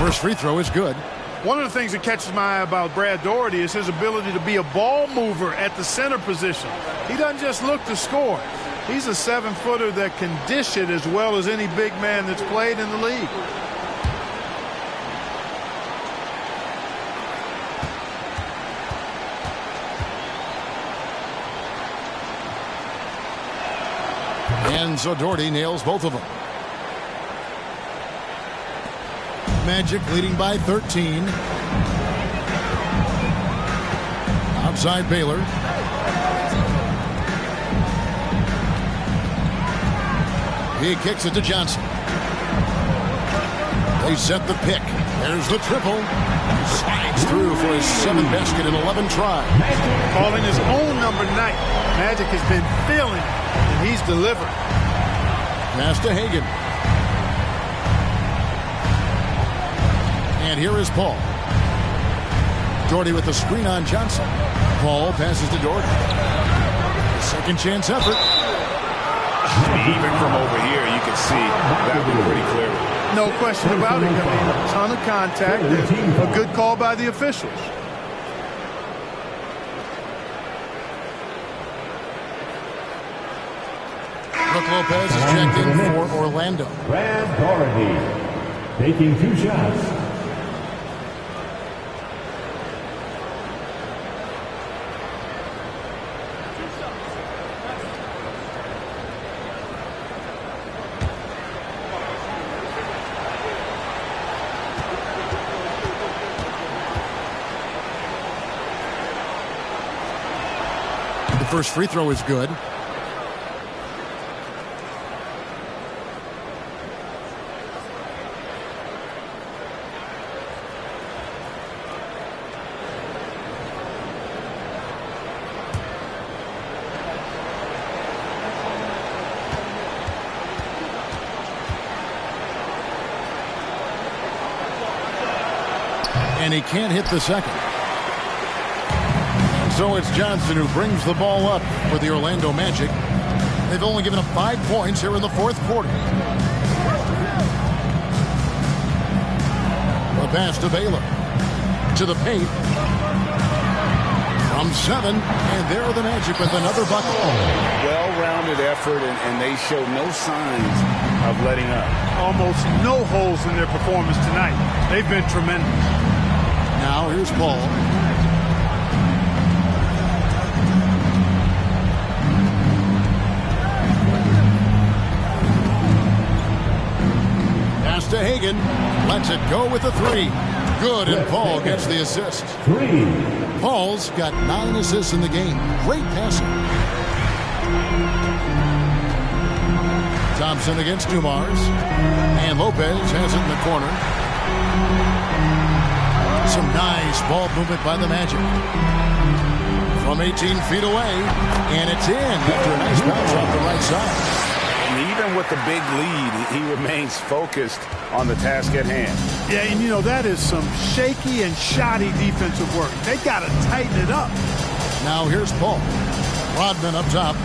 First free throw is good. One of the things that catches my eye about Brad Daugherty is his ability to be a ball mover at the center position. He doesn't just look to score. He's a 7-footer that can dish it as well as any big man that's played in the league. And so Daugherty nails both of them. Magic leading by 13. Outside Baylor. He kicks it to Johnson. They set the pick. There's the triple. Slides through for his 7th basket in 11 tries. Calling his own number 9. Magic has been feeling it, and he's delivered. Pass to Hagan. And here is Paul. Daugherty with the screen on Johnson. Paul passes to Daugherty. Second chance effort. Even from over here, you can see that one pretty clearly. No question about it. I mean, a ton of contact and a good call by the officials. Brook Lopez is checked in for Orlando. Brad Daugherty taking 2 shots. The first free throw is good. And he can't hit the second. And so it's Johnson who brings the ball up for the Orlando Magic. They've only given up 5 points here in the 4th quarter. The pass to Baylor. To the paint. From 7. And there are the Magic with another bucket. Well-rounded effort, and they show no signs of letting up. Almost no holes in their performance tonight. They've been tremendous. Now here's Paul. Pass to Hagan. Lets it go with the 3. Good, and Paul gets the assist. 3. Paul's got 9 assists in the game. Great passing. Thompson against Dumars. And Lopez has it in the corner. Some nice ball movement by the Magic. From 18 feet away, and it's in after a nice bounce off the right side. And even with the big lead, he remains focused on the task at hand. Yeah, and you know, that is some shaky and shoddy defensive work. They got to tighten it up. Now here's Paul. Rodman up top.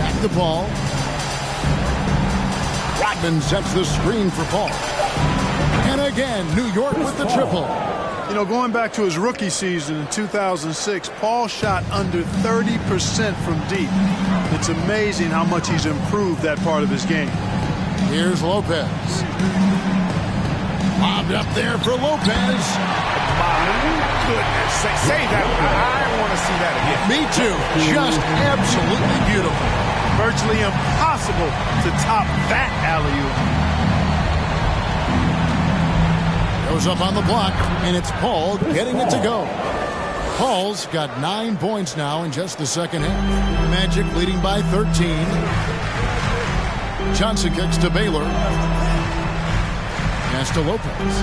Back to Paul. Rodman sets the screen for Paul. And again, New York with the triple. You know, going back to his rookie season in 2006, Paul shot under 30% from deep. It's amazing how much he's improved that part of his game. Here's Lopez. Lobbed up there for Lopez. My goodness. Say that. I want to see that again. Me too. Just absolutely beautiful. Virtually impossible to top that alley-oop. Goes up on the block, and it's Paul getting it to go. Paul's got 9 points now in just the second half. Magic leading by 13. Johnson kicks to Baylor. Pass to Lopez.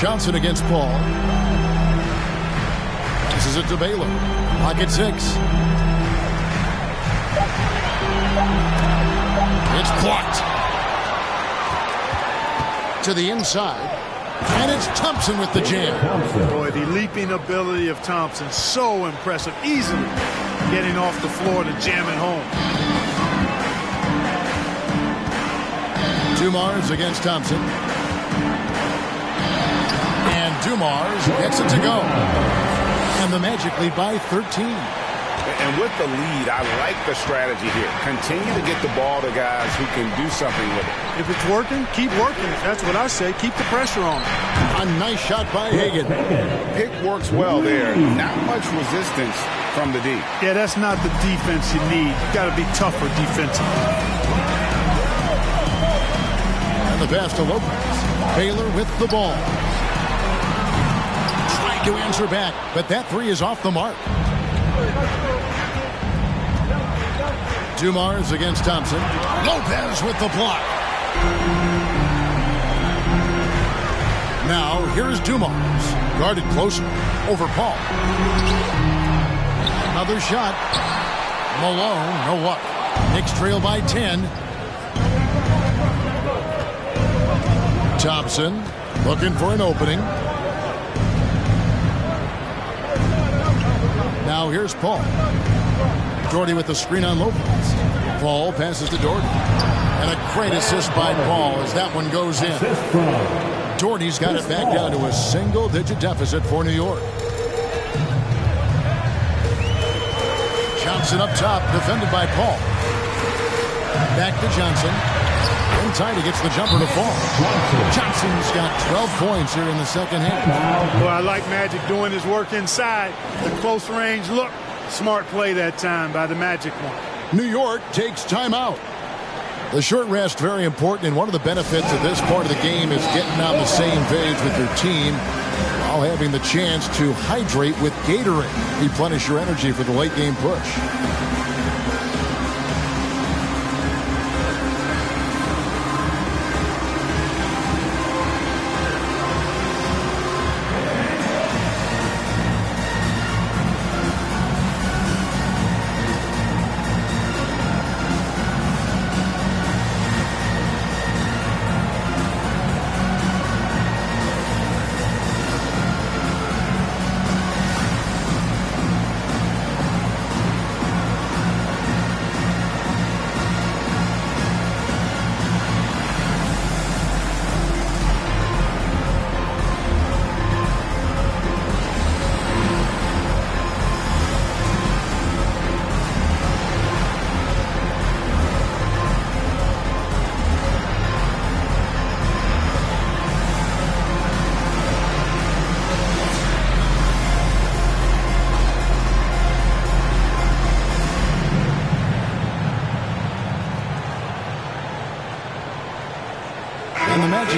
Johnson against Paul. Passes it to Baylor. Pocket 6. It's blocked. To the inside. And it's Thompson with the jam. Boy, the leaping ability of Thompson, so impressive. Easily getting off the floor to jam it home. Dumars against Thompson. And Dumars gets it to go. And the Magic lead by 13. And with the lead, I like the strategy here. Continue to get the ball to guys who can do something with it. If it's working, keep working it. That's what I say. Keep the pressure on. A nice shot by Hagan. Pick works well there. Not much resistance from the D. Yeah, that's not the defense you need. You got to be tougher defensively. And the pass to Lopez. Baylor with the ball. Trying to answer back, but that three is off the mark. Dumars against Thompson. Lopez with the block. Now here's Dumars. Guarded closer. Over Paul. Another shot. Malone, no luck. Knicks trail by 10. Thompson looking for an opening. Now here's Paul. Doherty with the screen on Lopez. Paul passes to Doherty. And a great assist by Paul as that one goes in. Doherty's got it back down to a single-digit deficit for New York. Johnson up top, defended by Paul. Back to Johnson. Inside, he gets the jumper to fall. Johnson's got 12 points here in the second half. Well, I like Magic doing his work inside. The close range look. Smart play that time by the Magic one. New York takes timeout. The short rest, very important, and one of the benefits of this part of the game is getting on the same page with your team while having the chance to hydrate with Gatorade. Replenish your energy for the late game push.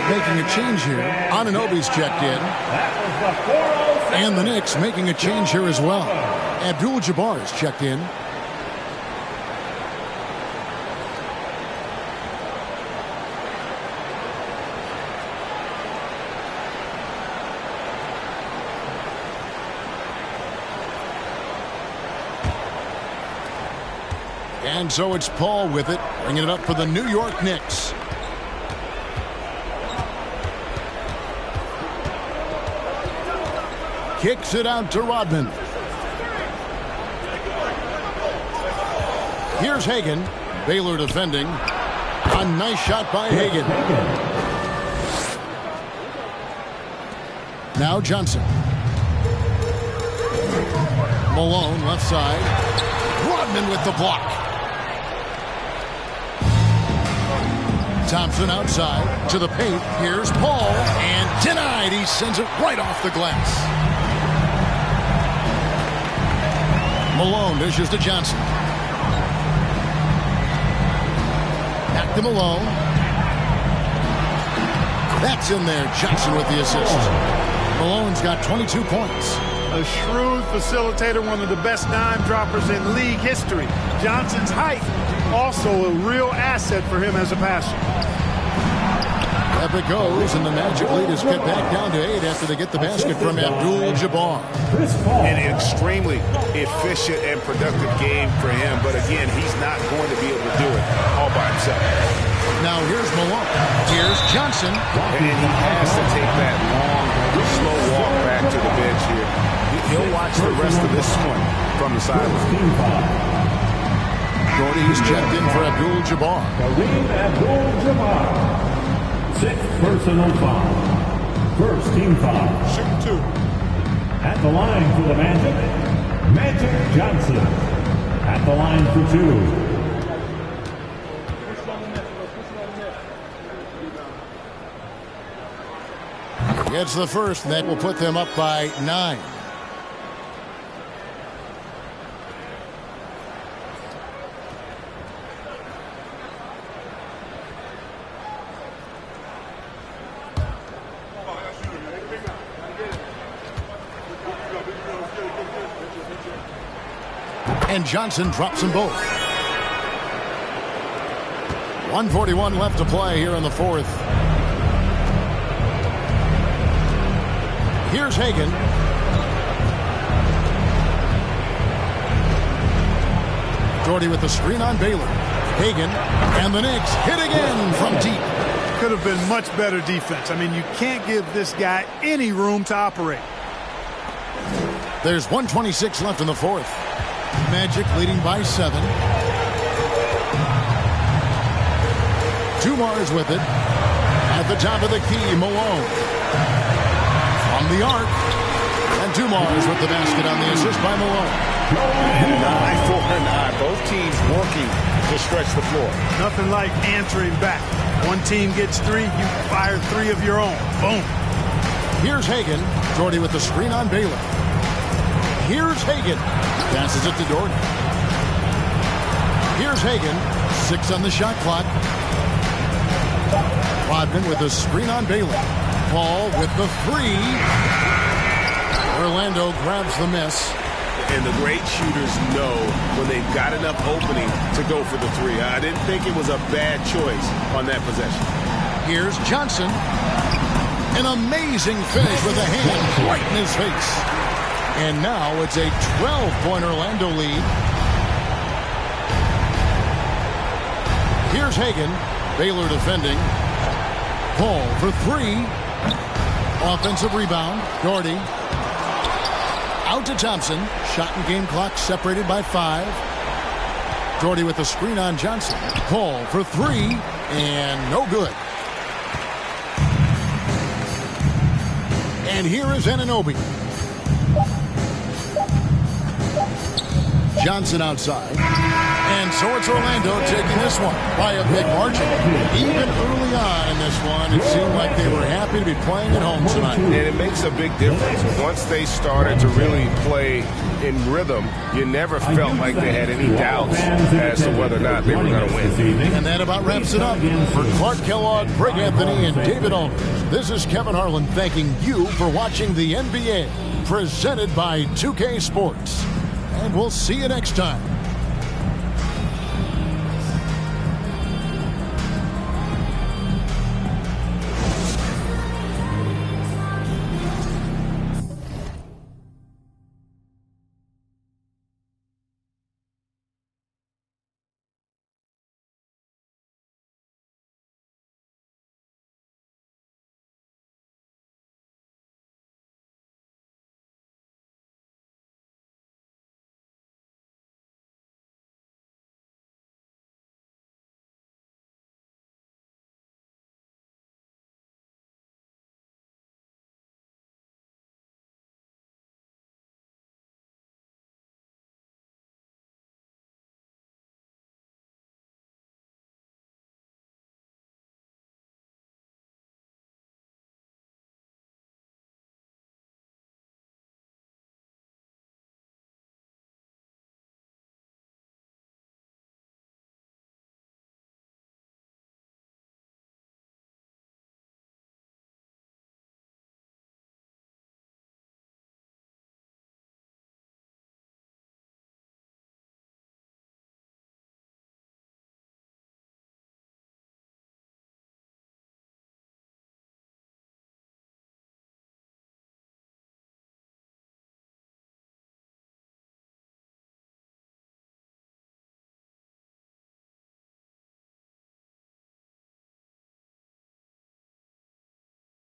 Making a change here. Anunoby's checked in. And the Knicks making a change here as well. Abdul-Jabbar is checked in. And so it's Paul with it, bringing it up for the New York Knicks. Kicks it out to Rodman. Here's Hagan. Baylor defending. A nice shot by Hagan. Now Johnson. Malone left side. Rodman with the block. Thompson outside to the paint. Here's Paul. And denied. He sends it right off the glass. Malone dishes to Johnson. Back to Malone. That's in there. Johnson with the assist. Malone's got 22 points. A shrewd facilitator, one of the best dime droppers in league history. Johnson's height, also a real asset for him as a passer. Up it goes, and the Magic lead is cut back down to 8 after they get the basket from Abdul-Jabbar. An extremely efficient and productive game for him, but again, he's not going to be able to do it all by himself. Now here's Malone. Here's Johnson. And he has to take that long, slow walk back to the bench here. He'll watch the rest of this one from the sideline. Gordy's checked in for Abdul-Jabbar. Kareem Abdul-Jabbar. 6th personal foul. First team foul. Shoot 2. At the line for the Magic Johnson. At the line for 2. Gets the first, and that will put them up by 9. And Johnson drops them both. 1:41 left to play here in the fourth. Here's Hagan. Doherty with the screen on Baylor. Hagan, and the Knicks hit again from deep. Could have been much better defense. I mean, you can't give this guy any room to operate. There's 1:26 left in the fourth. Magic leading by 7. Dumar's with it. At the top of the key, Malone. From the arc. And Dumar's with the basket on the assist by Malone. And 9-4-9. Both teams working to stretch the floor. Nothing like answering back. One team gets 3, you fire 3 of your own. Boom. Here's Hagan. Doherty with the screen on Baylor. Here's Hagan. Passes it to Doherty. Here's Hagan. 6 on the shot clock. Rodman with the screen on Baylor. Paul with the 3. Orlando grabs the miss. And the great shooters know when they've got enough opening to go for the 3. I didn't think it was a bad choice on that possession. Here's Johnson. An amazing finish with a hand right in his face. And now it's a 12-point Orlando lead. Here's Hagan. Baylor defending. Paul for 3. Offensive rebound. Doherty. Out to Thompson. Shot and game clock separated by 5. Doherty with the screen on Johnson. Paul for 3. And no good. And here is Anunoby. Johnson outside. And so it's Orlando taking this one by a big margin. Even early on in this one, it seemed like they were happy to be playing at home tonight. And it makes a big difference. Once they started to really play in rhythm, you never felt like they had any doubts as to whether or not they were going to win. And that about wraps it up. For Clark Kellogg, Greg Anthony, and David Aldridge, this is Kevin Harlan thanking you for watching the NBA, presented by 2K Sports. And we'll see you next time